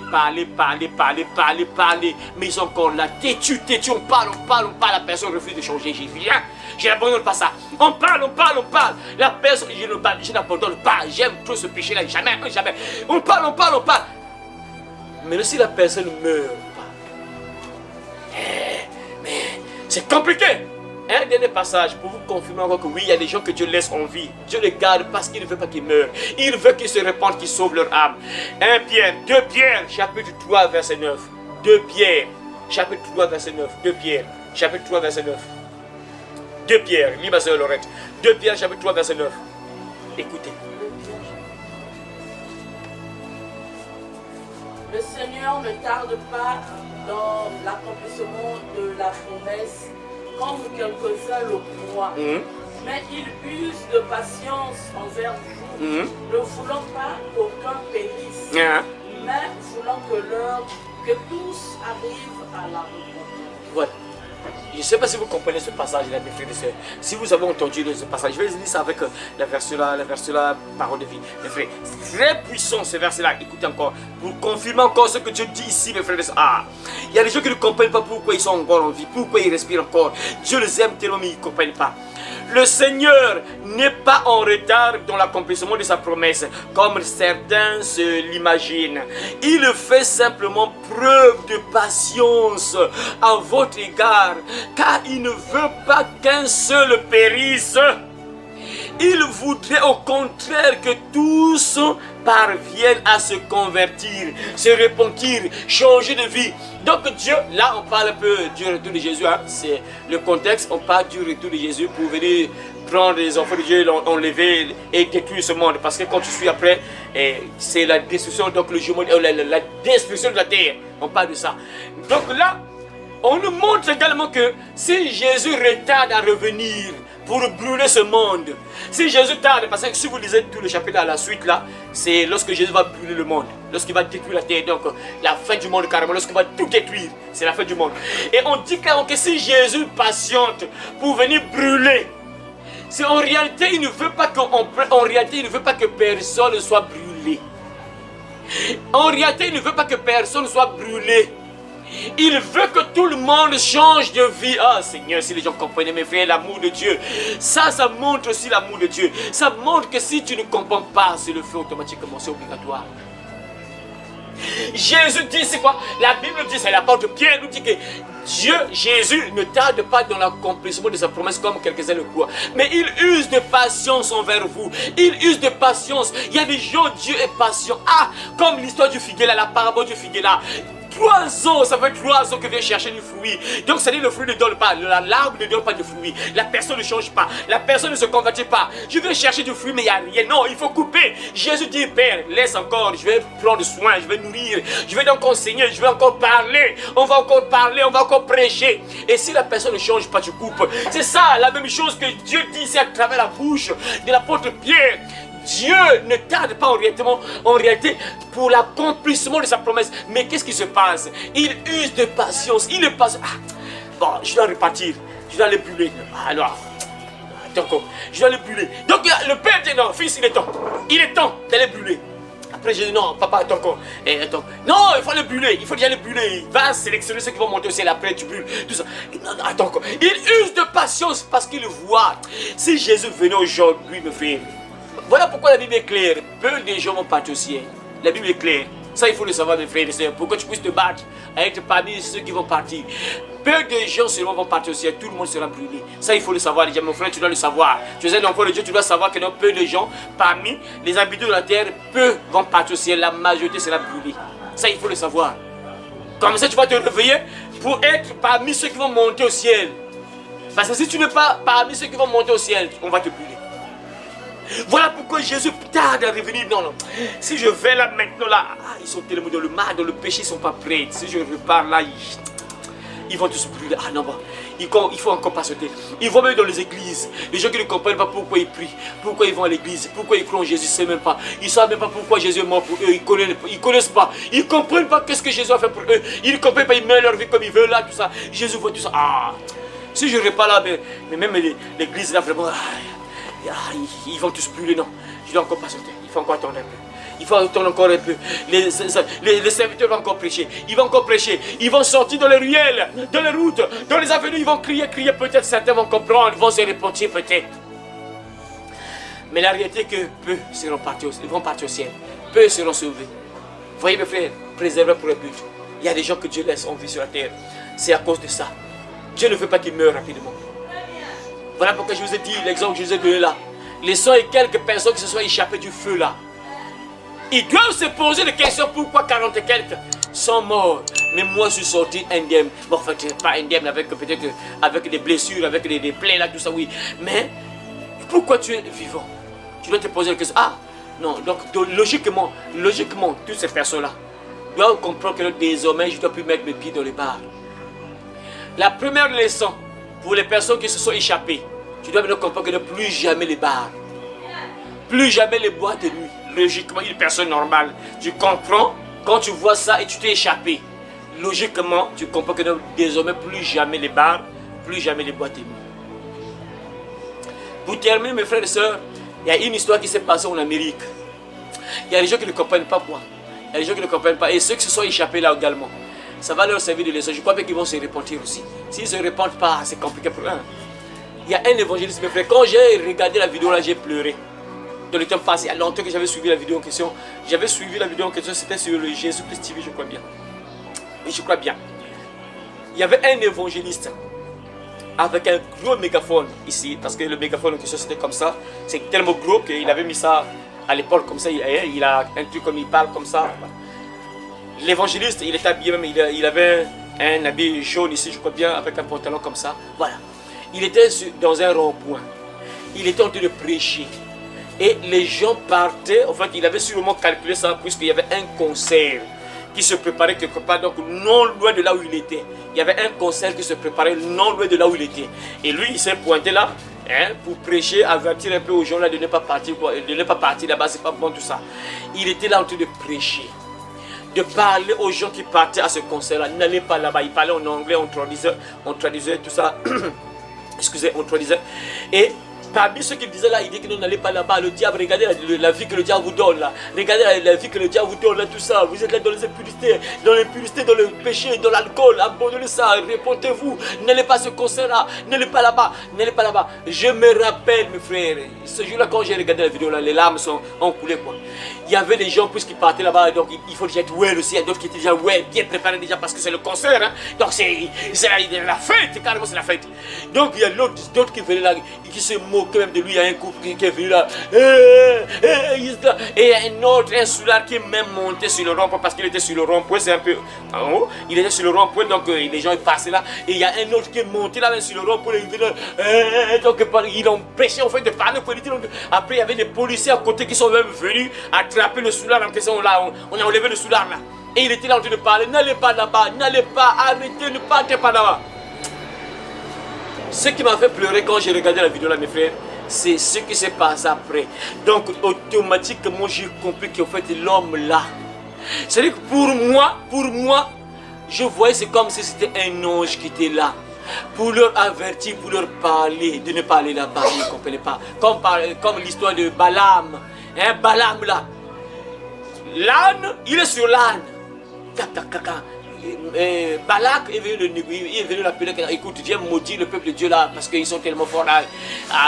mais ils sont encore là, têtus, on parle, la personne refuse de changer, j'y viens. Je n'abandonne pas ça. On parle. La personne, je n'abandonne pas. J'aime trop ce péché-là. Jamais. On parle. Mais si la personne ne meurt pas, mais c'est compliqué. Un dernier passage pour vous confirmer encore que oui, il y a des gens que Dieu laisse en vie. Dieu les garde parce qu'il ne veut pas qu'ils meurent. Il veut qu'ils se répandent, qu'ils sauvent leur âme. 2 Pierre, chapitre 3, verset 9. 2 Pierre, chapitre 3, verset 9. 2 Pierre, chapitre 3, verset 9. 2 Pierre, lis ma soeur Laurette. 2 Pierre, chapitre 3, verset 9. Écoutez. Le Seigneur ne tarde pas dans l'accomplissement de la promesse, comme quelques-uns le croient. Mais il use de patience envers vous, ne voulant pas qu'aucun périsse, mais voulant que tous arrivent à la repentance. Voilà. Je ne sais pas si vous comprenez ce passage-là, mes frères et sœurs. Si vous avez entendu ce passage, je vais lire ça avec la version-là, parole de vie. Mes frères, c'est très puissant ce verset-là. Écoutez encore, pour confirmer encore ce que Dieu dit ici, mes frères et sœurs. Ah, il y a des gens qui ne comprennent pas pourquoi ils sont encore en vie, pourquoi ils respirent encore. Dieu les aime tellement, mais ils ne comprennent pas. Le Seigneur n'est pas en retard dans l'accomplissement de sa promesse, comme certains se l'imaginent. Il fait simplement preuve de patience à votre égard, car il ne veut pas qu'un seul périsse. Il voudrait au contraire que tous parviennent à se convertir, se repentir, changer de vie. Donc Dieu, là on parle un peu du retour de Jésus, hein. C'est le contexte, on parle du retour de Jésus pour venir prendre les enfants de Dieu, l'enlever et détruire ce monde. Parce que quand tu suis après, c'est la destruction, donc le jugement, la destruction de la terre. On parle de ça. Donc là, on nous montre également que si Jésus retarde à revenir, pour brûler ce monde. Si Jésus tarde, parce que si vous lisez tout le chapitre à la suite là, c'est lorsque Jésus va brûler le monde, lorsqu'il va détruire la terre, donc la fin du monde carrément, lorsqu'il va tout détruire, c'est la fin du monde. Et on dit clairement que si Jésus patiente pour venir brûler, c'est en réalité, il ne veut pas que personne soit brûlé. En réalité, il ne veut pas que personne soit brûlé. Il veut que tout le monde change de vie. Ah Seigneur, si les gens comprenaient mes frères, l'amour de Dieu, ça montre aussi l'amour de Dieu. Ça montre que si tu ne comprends pas, c'est le feu automatiquement, c'est obligatoire. Jésus dit, c'est quoi? La Bible dit, c'est l'apôtre Pierre nous dit que Dieu, Jésus, ne tarde pas dans l'accomplissement de sa promesse comme quelques-uns le croient. Mais il use de patience envers vous. Il use de patience. Il y a des gens, Dieu est patient. Ah, comme l'histoire du figuier là, la parabole du figuier là. 3 ans, ça fait 3 ans que vient chercher du fruit. Donc, ça dit le fruit ne donne pas, l'arbre ne donne pas de fruit. La personne ne change pas, la personne ne se convertit pas. Je vais chercher du fruit, mais il n'y a rien. Non, il faut couper. Jésus dit, Père, laisse encore, je vais prendre soin, je vais nourrir, je vais donc enseigner, je vais encore parler. On va encore parler, on va encore prêcher. Et si la personne ne change pas, tu coupes. C'est ça, la même chose que Dieu dit ici à travers la bouche de l'apôtre Pierre. Dieu ne tarde pas en réalité pour l'accomplissement de sa promesse. Mais qu'est-ce qui se passe? Il use de patience. Il est patient. Ah, bon, je dois repartir. Je dois les brûler. Alors, attends, je dois les brûler. Donc le père dit non, fils, il est temps. Il est temps d'aller brûler. Après, je dis non, papa, attends encore. Attends. Non, il faut les brûler. Il faut déjà les brûler. Il va sélectionner ceux qui vont monter au ciel. Après, tu brûles. Tout ça. Non, non, attends encore. Il use de patience parce qu'il voit. Si Jésus venait aujourd'hui, me frère. Voilà pourquoi la Bible est claire. Peu de gens vont partir au ciel. La Bible est claire. Ça, il faut le savoir, mes frères et sœurs. Pour que tu puisses te battre à être parmi ceux qui vont partir. Peu de gens seulement vont partir au ciel. Tout le monde sera brûlé. Ça, il faut le savoir. Déjà, mon frère, tu dois le savoir. Tu es un enfant de Dieu, tu dois savoir que peu de gens, parmi les habitants de la terre, peu vont partir au ciel. La majorité sera brûlée. Ça, il faut le savoir. Comme ça, tu vas te réveiller pour être parmi ceux qui vont monter au ciel. Parce que si tu n'es pas parmi ceux qui vont monter au ciel, on va te brûler. Voilà pourquoi Jésus tarde à revenir. Non, non. Si je vais là maintenant, là, ils sont tellement dans le mal, dans le péché, ils ne sont pas prêts. Si je repars là, ils vont tous brûler. Ah non, il faut encore patienter. Ils vont même dans les églises. Les gens qui ne comprennent pas pourquoi ils prient, pourquoi ils vont à l'église, pourquoi ils croient en Jésus, ils ne savent même pas. Ils ne savent même pas pourquoi Jésus est mort pour eux. Ils ne connaissent pas. Ils ne comprennent pas qu'est-ce que Jésus a fait pour eux. Ils ne comprennent pas, ils mènent leur vie comme ils veulent là, tout ça. Jésus voit tout ça. Ah, si je repars là, mais même l'église là, vraiment. Ils vont tous brûler, non. Je dois encore patienter. Il faut encore attendre un peu. Il faut attendre encore un peu. Les serviteurs vont encore prêcher. Ils vont encore prêcher. Ils vont sortir dans les ruelles, dans les routes, dans les avenues. Ils vont crier. Peut-être certains vont comprendre, vont se repentir peut-être. Mais la réalité est que peu vont partir au ciel. Peu seront sauvés. Voyez mes frères, préservés pour le but. Il y a des gens que Dieu laisse en vie sur la terre. C'est à cause de ça. Dieu ne veut pas qu'ils meurent rapidement. Voilà pourquoi je vous ai dit l'exemple que je vous ai donné là. Les 100 et quelques personnes qui se sont échappées du feu là. Ils doivent se poser des questions pourquoi 40 et quelques sont morts. Mais moi je suis sorti indemne. Bon, en fait, pas indemne avec peut-être avec des blessures, avec des plaies là, tout ça, oui. Mais pourquoi tu es vivant? Tu dois te poser la question. Ah, non, donc logiquement, toutes ces personnes-là doivent comprendre que désormais je ne dois plus mettre mes pieds dans les bars. La première leçon, pour les personnes qui se sont échappées, tu dois maintenant comprendre que ne plus jamais les bars, plus jamais les boîtes de nuit. Logiquement, une personne normale, tu comprends quand tu vois ça et tu t'es échappé. Logiquement, tu comprends que désormais plus jamais les bars, plus jamais les boîtes de nuit. Pour terminer, mes frères et sœurs, il y a une histoire qui s'est passée en Amérique. Il y a des gens qui ne comprennent pas quoi. Il y a des gens qui ne comprennent pas. Et ceux qui se sont échappés là également. Ça va leur servir de leçon. Je crois bien qu'ils vont se repentir aussi. S'ils ne se repentent pas, c'est compliqué pour eux. Il y a un évangéliste, mes frères. Quand j'ai regardé la vidéo là, j'ai pleuré. Dans le temps passé, il y a longtemps que j'avais suivi la vidéo en question. J'avais suivi la vidéo en question, c'était sur le Jésus-Christ TV, je crois bien. Oui, je crois bien. Il y avait un évangéliste avec un gros mégaphone ici. Parce que le mégaphone en question, c'était comme ça. C'est tellement gros qu'il avait mis ça à l'épaule comme ça. Il a un truc comme il parle comme ça. L'évangéliste, il était habillé même, il avait un habit jaune ici, je crois bien, avec un pantalon comme ça. Voilà. Il était dans un rond-point. Il était en train de prêcher. Et les gens partaient, en fait, il avait sûrement calculé ça, puisqu'il y avait un concert qui se préparait quelque part, donc non loin de là où il était. Il y avait un concert qui se préparait non loin de là où il était. Et lui, il s'est pointé là, hein, pour prêcher, avertir un peu aux gens là de ne pas partir, quoi, de ne pas partir là-bas, c'est pas bon tout ça. Il était là en train de prêcher, de parler aux gens qui partaient à ce concert-là. N'allez pas là-bas. Il parlait en anglais, on traduisait tout ça. Excusez, on traduisait. Et parmi ceux qui disaient là, il dit que nous n'allez pas là-bas. Le diable, regardez la vie que le diable vous donne là. Regardez la vie que le diable vous donne là, tout ça. Vous êtes là dans les impurités, dans le péché, dans l'alcool. Abandonnez ça, répondez-vous. N'allez pas à ce concert-là. N'allez pas là-bas. N'allez pas là-bas. Je me rappelle, mes frères, ce jour-là, quand j'ai regardé la vidéo là, les larmes ont coulé quoi. Il y avait des gens puisqu'ils partaient là-bas, donc il faut déjà être well aussi. Il y a d'autres qui étaient déjà well, bien préparés déjà parce que c'est le concert. Hein. Donc c'est la fête, carrément c'est la fête. Donc il y a d'autres qui venaient là, qui se moquaient même de lui. Il y a un couple qui est venu là. Et il y a un autre, un soulard qui est même monté sur le rond-point parce qu'il était sur le rond-point, c'est un peu en haut. Il était sur le rond-point, donc les gens ils passaient là. Et il y a un autre qui est monté là, même sur le rond-point. Donc ils ont empêché en fait de parler politique. Après il y avait des policiers à côté qui sont même venus attraper le soulard en question là. On a enlevé le soulard là. Et il était là en train de parler. N'allez pas là-bas, n'allez pas, arrêtez, ne partez pas là-bas. Ce qui m'a fait pleurer quand j'ai regardé la vidéo là, mes frères, c'est ce qui s'est passé après. Donc automatiquement j'ai compris qu'en fait l'homme là, c'est-à-dire que pour moi, je voyais c'est comme si c'était un ange qui était là. Pour leur avertir, pour leur parler, de ne pas aller là-bas, ils ne comprenaient pas. Comme l'histoire de Balaam. Hein, Balaam là. L'âne, il est sur l'âne. Balak est venu l'appeler, écoute, viens maudire le peuple de Dieu là, parce qu'ils sont tellement forts là.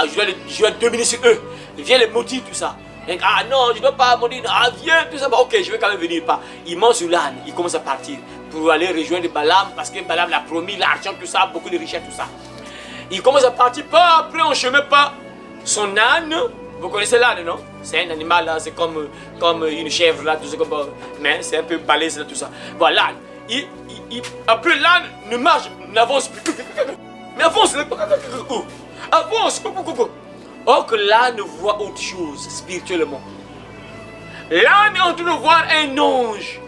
Je vais dominer sur eux. Viens les maudire, tout ça. Ah non, je ne dois pas maudire. Ah viens, tout ça. Bah, ok, je vais quand même venir. Pas. Il monte sur l'âne, il commence à partir pour aller rejoindre Balaam, parce que Balaam l'a promis l'argent, tout ça, beaucoup de richesses, tout ça. Il commence à partir, pas après on chemin, pas son âne. Vous connaissez l'âne, non? C'est un animal là, c'est comme une chèvre là, tout ça, mais c'est un peu balèze là, tout ça. Voilà. Après l'âne ne marche, n'avance plus. Mais avance, avance. Or que l'âne voit autre chose spirituellement. L'âne est en train de voir un ange.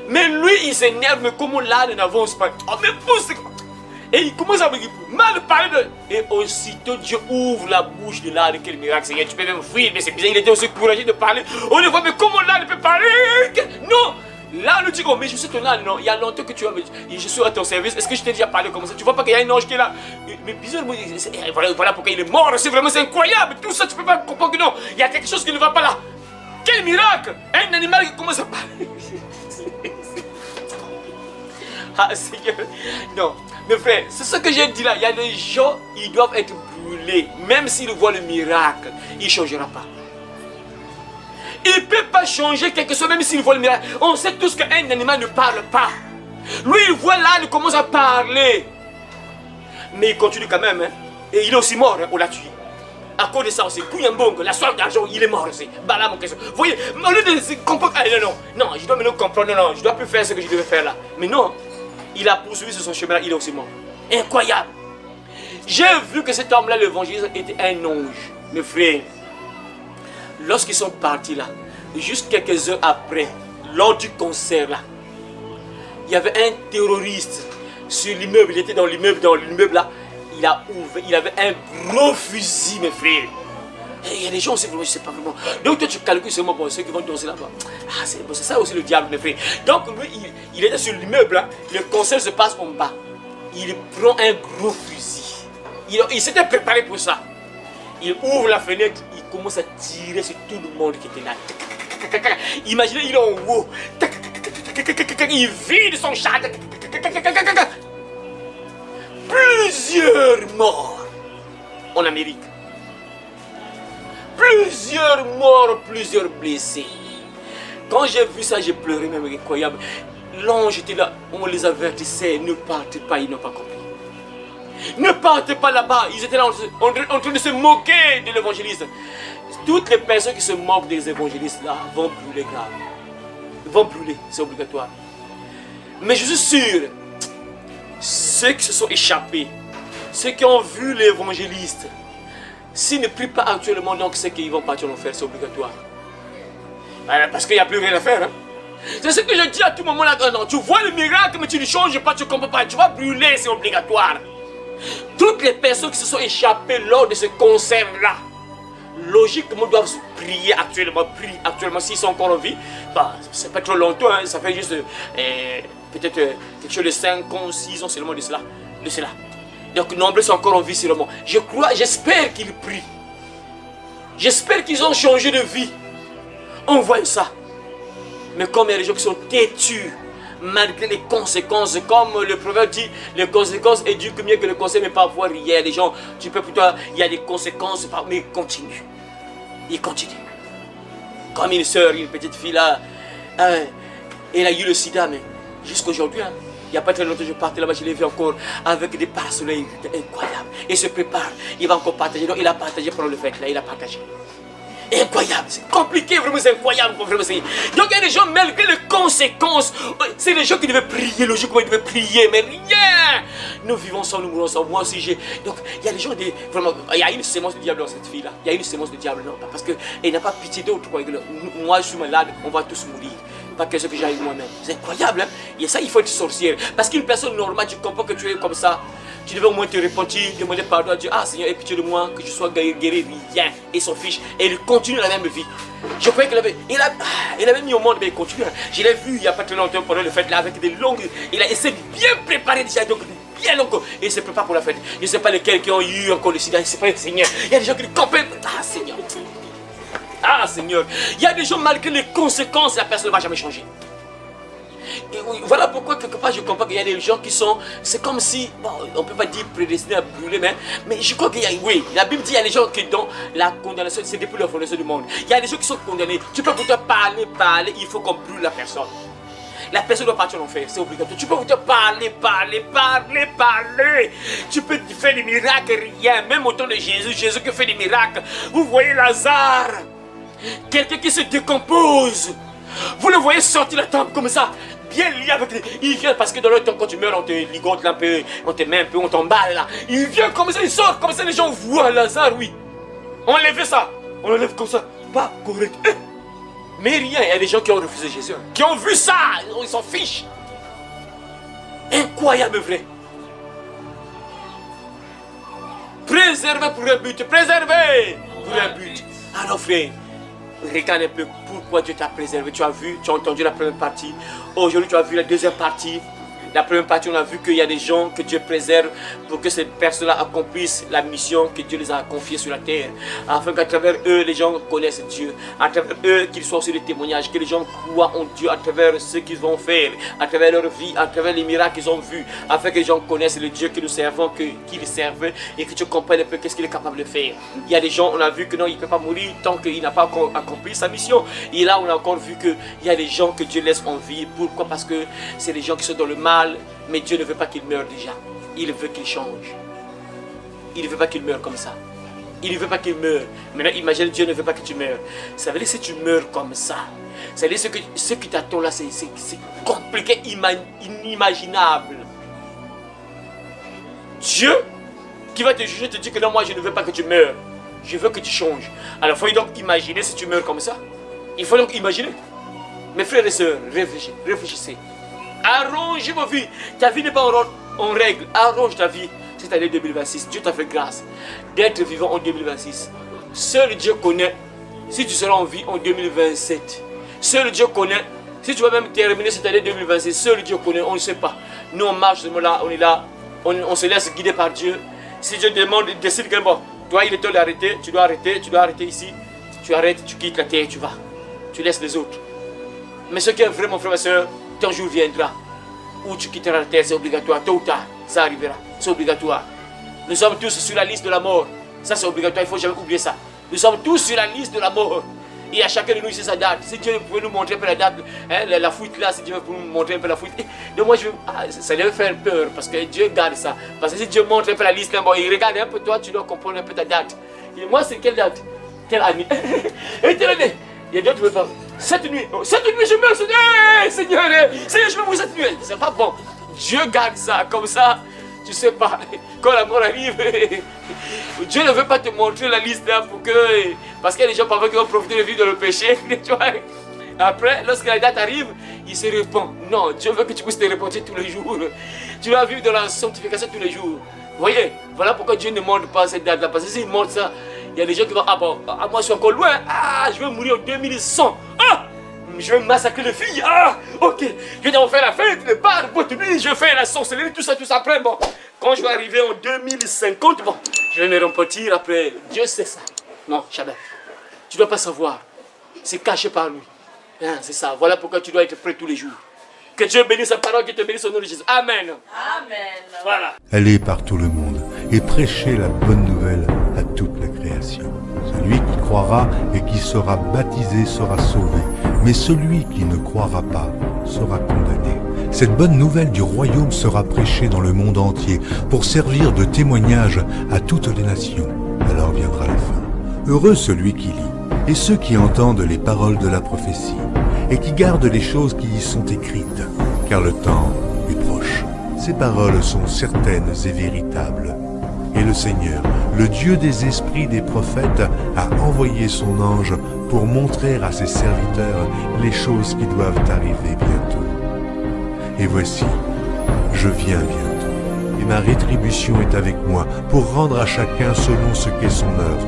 Mais lui il s'énerve, mais comment l'âne n'avance pas? Oh mais pousse. Et il commence à me mal parler de... Et aussitôt Dieu ouvre la bouche de l'âne. Quel miracle, Seigneur. Tu peux même fuir, mais c'est bizarre, il était aussi courageux de parler. On le voit, mais comment l'âne peut parler? Non. Là, nous dit, oh, mais je suis ton âne, non? Il y a longtemps que tu as... Je suis à ton service. Est-ce que je t'ai déjà parlé comme ça? Tu vois pas qu'il y a un ange qui est là? Mais bizarre, voilà pourquoi il est mort. C'est vraiment incroyable. Tout ça, tu peux pas comprendre que non. Il y a quelque chose qui ne va pas là. Quel miracle! Un animal qui commence à parler. Ah, Seigneur. Non. Mes frères, c'est ce que j'ai dit là. Il y a des gens, ils doivent être brûlés. Même s'ils voient le miracle, il ne changera pas. Il ne peut pas changer quelque chose, même s'il voit le miracle. On sait tous qu'un animal ne parle pas. Lui, il voit l'âne, il commence à parler. Mais il continue quand même. Hein. Et il est aussi mort, hein, on l'a tué. À cause de ça aussi, Kouyambong, la soif d'argent, il est mort aussi. Balaam, question. Vous voyez, au lieu de comprendre, ah, non, je dois maintenant comprendre, non, je dois plus faire ce que je devais faire là. Mais non, il a poursuivi sur son chemin là, il est aussi mort. Incroyable. J'ai vu que cet homme-là, l'évangéliste, était un ange. Mes frères, lorsqu'ils sont partis là, juste quelques heures après, lors du concert là, il y avait un terroriste sur l'immeuble, il était dans l'immeuble là, il avait un gros fusil, mes frères. Et il y a des gens aussi, je ne sais pas vraiment. Donc toi tu calcules seulement pour ceux qui vont danser là-bas. Ah c'est ça aussi le diable, mes frères. Donc lui, il était sur l'immeuble là, le concert se passe en bas. Il prend un gros fusil. Il s'était préparé pour ça. Il ouvre la fenêtre, il commence à tirer sur tout le monde qui était là. Imaginez, il est en haut. Il vide son chat. Plusieurs morts en Amérique. Plusieurs morts, plusieurs blessés. Quand j'ai vu ça, j'ai pleuré, même incroyable. L'ange était là, on les avertissait, ne partez pas, ils n'ont pas compris. Ne partez pas là-bas, ils étaient là en train de se moquer de l'évangéliste. Toutes les personnes qui se moquent des évangélistes là vont brûler grave. Ils vont brûler, c'est obligatoire. Mais je suis sûr, ceux qui se sont échappés, ceux qui ont vu l'évangéliste, s'ils ne prient pas actuellement, donc c'est qu'ils vont partir en enfer, c'est obligatoire. Parce qu'il n'y a plus rien à faire. Hein? C'est ce que je dis à tout moment là. Non, tu vois le miracle, mais tu ne changes pas, tu ne comprends pas. Tu vas brûler, c'est obligatoire. toutes les personnes qui se sont échappées lors de ce concert-là, logiquement doivent prier actuellement. S'ils sont encore en vie. Bah, c'est pas trop longtemps, hein, ça fait juste peut-être quelque chose de 5 ans, 6 ans seulement de cela. Donc nombreux sont encore en vie seulement. J'espère qu'ils prient. J'espère qu'ils ont changé de vie. On voit ça. Mais comme il y a des gens qui sont têtus, malgré les conséquences, comme le proverbe dit, les conséquences éduquent mieux que le conseil, mais parfois il y a des gens, tu peux plutôt, il y a des conséquences, mais il continue. Comme une soeur, une petite fille là, elle a eu le sida, mais jusqu'aujourd'hui, il n'y a pas très longtemps, je partais là-bas, je l'ai vu encore avec des pare-soleil incroyables. Il se prépare, il va encore partager. Donc il a partagé pendant le fête, là, il a partagé. Incroyable, c'est compliqué, vraiment c'est incroyable. Donc il y a des gens, malgré les conséquences, c'est des gens qui devaient prier, logiquement ils devaient prier, mais rien. Nous vivons ensemble, nous mourons ensemble, moi aussi j'ai. Donc il y a des gens, vraiment, il y a une sémence de diable dans cette fille-là. Il y a une sémence de diable, non, parce qu'elle n'a pas pitié d'autres. Moi je suis malade, on va tous mourir. Pas que ce que j'ai eu moi-même. C'est incroyable, hein? Et ça, il faut être sorcière. Parce qu'une personne normale, tu comprends que tu es comme ça. Tu devais au moins te repentir, demander pardon à Dieu. Ah Seigneur, aie pitié de moi, que je sois guéri, rien. Et son fils, et il continue la même vie. Je croyais qu'il avait, il avait mis au monde, mais il continue. Je l'ai vu il n'y a pas très longtemps pendant le fête là, avec des longues. Il s'est bien préparé déjà, donc bien long. Et il se prépare pour la fête. Je ne sais pas lesquels qui ont eu encore le sida, je ne sais pas, Seigneur. Il y a des gens qui le comprennent. Ah Seigneur. Ah Seigneur. Il y a des gens, malgré les conséquences, la personne ne va jamais changer. Et voilà pourquoi quelque part je comprends qu'il y a des gens qui sont, c'est comme si, bon, on ne peut pas dire prédestinés à brûler, mais je crois qu'il y a, oui, la Bible dit qu'il y a des gens qui dont la condamnation, c'est depuis la fondation du monde. Il y a des gens qui sont condamnés, tu peux plutôt parler, il faut qu'on brûle la personne. La personne doit partir en enfer, c'est obligatoire. Tu peux plutôt parler. Tu peux faire des miracles, rien, même au temps de Jésus qui fait des miracles. Vous voyez Lazare, quelqu'un qui se décompose. Vous le voyez sortir la table comme ça, bien lié avec les... Il vient parce que dans le temps quand tu meurs, on te ligote là un peu, on te met un peu, on t'emballe là. Il vient comme ça, il sort comme ça, les gens voient Lazare, oui. On lève ça, on le lève comme ça, pas correct. Mais rien, il y a des gens qui ont refusé Jésus, qui ont vu ça, ils s'en fichent. Incroyable vrai. Préserver pour un but, préserver pour un but. Alors frère, regarde un peu pourquoi Dieu t'a préservé. Tu as vu, tu as entendu la première partie. Aujourd'hui, tu as vu la deuxième partie. La première partie, on a vu qu'il y a des gens que Dieu préserve pour que ces personnes-là accomplissent la mission que Dieu les a confiée sur la terre. Afin qu'à travers eux, les gens connaissent Dieu. À travers eux, qu'ils soient aussi des témoignages. Que les gens croient en Dieu à travers ce qu'ils vont faire. À travers leur vie, à travers les miracles qu'ils ont vus. Afin que les gens connaissent le Dieu que nous servons, qu'ils servent. Et que tu comprennes un peu qu'est-ce qu'il est capable de faire. Il y a des gens, on a vu que non, il ne peut pas mourir tant qu'il n'a pas encore accompli sa mission. Et là, on a encore vu qu'il y a des gens que Dieu laisse en vie. Pourquoi? Parce que c'est des gens qui sont dans le mal. Mais Dieu ne veut pas qu'il meure déjà. Il veut qu'il change. Il ne veut pas qu'il meure comme ça. Il ne veut pas qu'il meure. Maintenant, imagine, Dieu ne veut pas que tu meurs. Ça veut dire que si tu meurs comme ça, ça veut dire que ce qui t'attend là, c'est compliqué, inimaginable. Dieu qui va te juger te dit que non, moi je ne veux pas que tu meurs. Je veux que tu changes. Alors, il faut donc imaginer si tu meurs comme ça. Il faut donc imaginer. Mes frères et sœurs, réfléchissez. Arrange vos vies. Ta vie n'est pas en règle. Arrange ta vie cette année 2026. Dieu t'a fait grâce d'être vivant en 2026. Seul Dieu connaît si tu seras en vie en 2027. Seul Dieu connaît si tu vas même terminer cette année 2026. Seul Dieu connaît, on ne sait pas. Nous on marche seulement là, on est là. On se laisse guider par Dieu. Si Dieu décide que bon, toi il est temps d'arrêter, tu dois arrêter ici. Tu arrêtes, tu quittes la terre, tu vas. Tu laisses les autres. Mais ce qui est vraiment, frère et soeur, ton jour viendra où tu quitteras la terre, c'est obligatoire, tôt ou tard, ça arrivera, c'est obligatoire. Nous sommes tous sur la liste de la mort, ça c'est obligatoire, il ne faut jamais oublier ça. Nous sommes tous sur la liste de la mort, et à chacun de nous ici sa date. Si Dieu pouvait nous montrer un peu la date, hein, la fuite là, si Dieu veut nous montrer un peu la fuite, donc moi ça devait faire peur, parce que Dieu garde ça. Parce que si Dieu montre un peu la liste, bon, il regarde un peu toi, tu dois comprendre un peu ta date. Et moi c'est quelle date? Telle année. Et telle année. Il y a d'autres qui ne veulent pas. Cette nuit je meurs, Seigneur, je vais mourir cette nuit. C'est pas bon. Dieu garde ça, comme ça, tu sais pas, quand la mort arrive, Dieu ne veut pas te montrer la liste là pour que, parce qu'il y a des gens parfois qui vont profiter de vivre dans le péché, tu vois. Après, lorsque la date arrive, il se répand. Non, Dieu veut que tu puisses te repentir tous les jours. Tu vas vivre dans la sanctification tous les jours. Vous voyez, voilà pourquoi Dieu ne montre pas cette date-là. Parce que s'il montre ça, il y a des gens qui vont, ah bon, ah, moi je suis encore loin, ah, je vais mourir en 2100, ah, je vais massacrer les filles, ah, ok, je vais faire la fête, le bar, le boîte de nuit, je vais faire la sorcellerie, tout ça, après, bon, quand je vais arriver en 2050, bon, je vais me remporter après, Dieu sait ça. Non, Chabert, tu ne dois pas savoir, c'est caché par lui, hein, c'est ça, voilà pourquoi tu dois être prêt tous les jours. Que Dieu bénisse sa parole, qu'il te bénisse au nom de Jésus. Amen. Amen. Voilà. Allez par tout le monde et prêchez la bonne nouvelle à toute la création. Celui qui croira et qui sera baptisé sera sauvé, mais celui qui ne croira pas sera condamné. Cette bonne nouvelle du royaume sera prêchée dans le monde entier pour servir de témoignage à toutes les nations. Alors viendra la fin. Heureux celui qui lit et ceux qui entendent les paroles de la prophétie et qui gardent les choses qui y sont écrites, car le temps est proche. Ces paroles sont certaines et véritables. Et le Seigneur, le Dieu des esprits des prophètes, a envoyé son ange pour montrer à ses serviteurs les choses qui doivent arriver bientôt. Et voici, je viens bientôt, et ma rétribution est avec moi pour rendre à chacun selon ce qu'est son œuvre.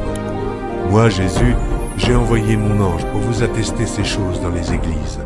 Moi, Jésus, j'ai envoyé mon ange pour vous attester ces choses dans les églises.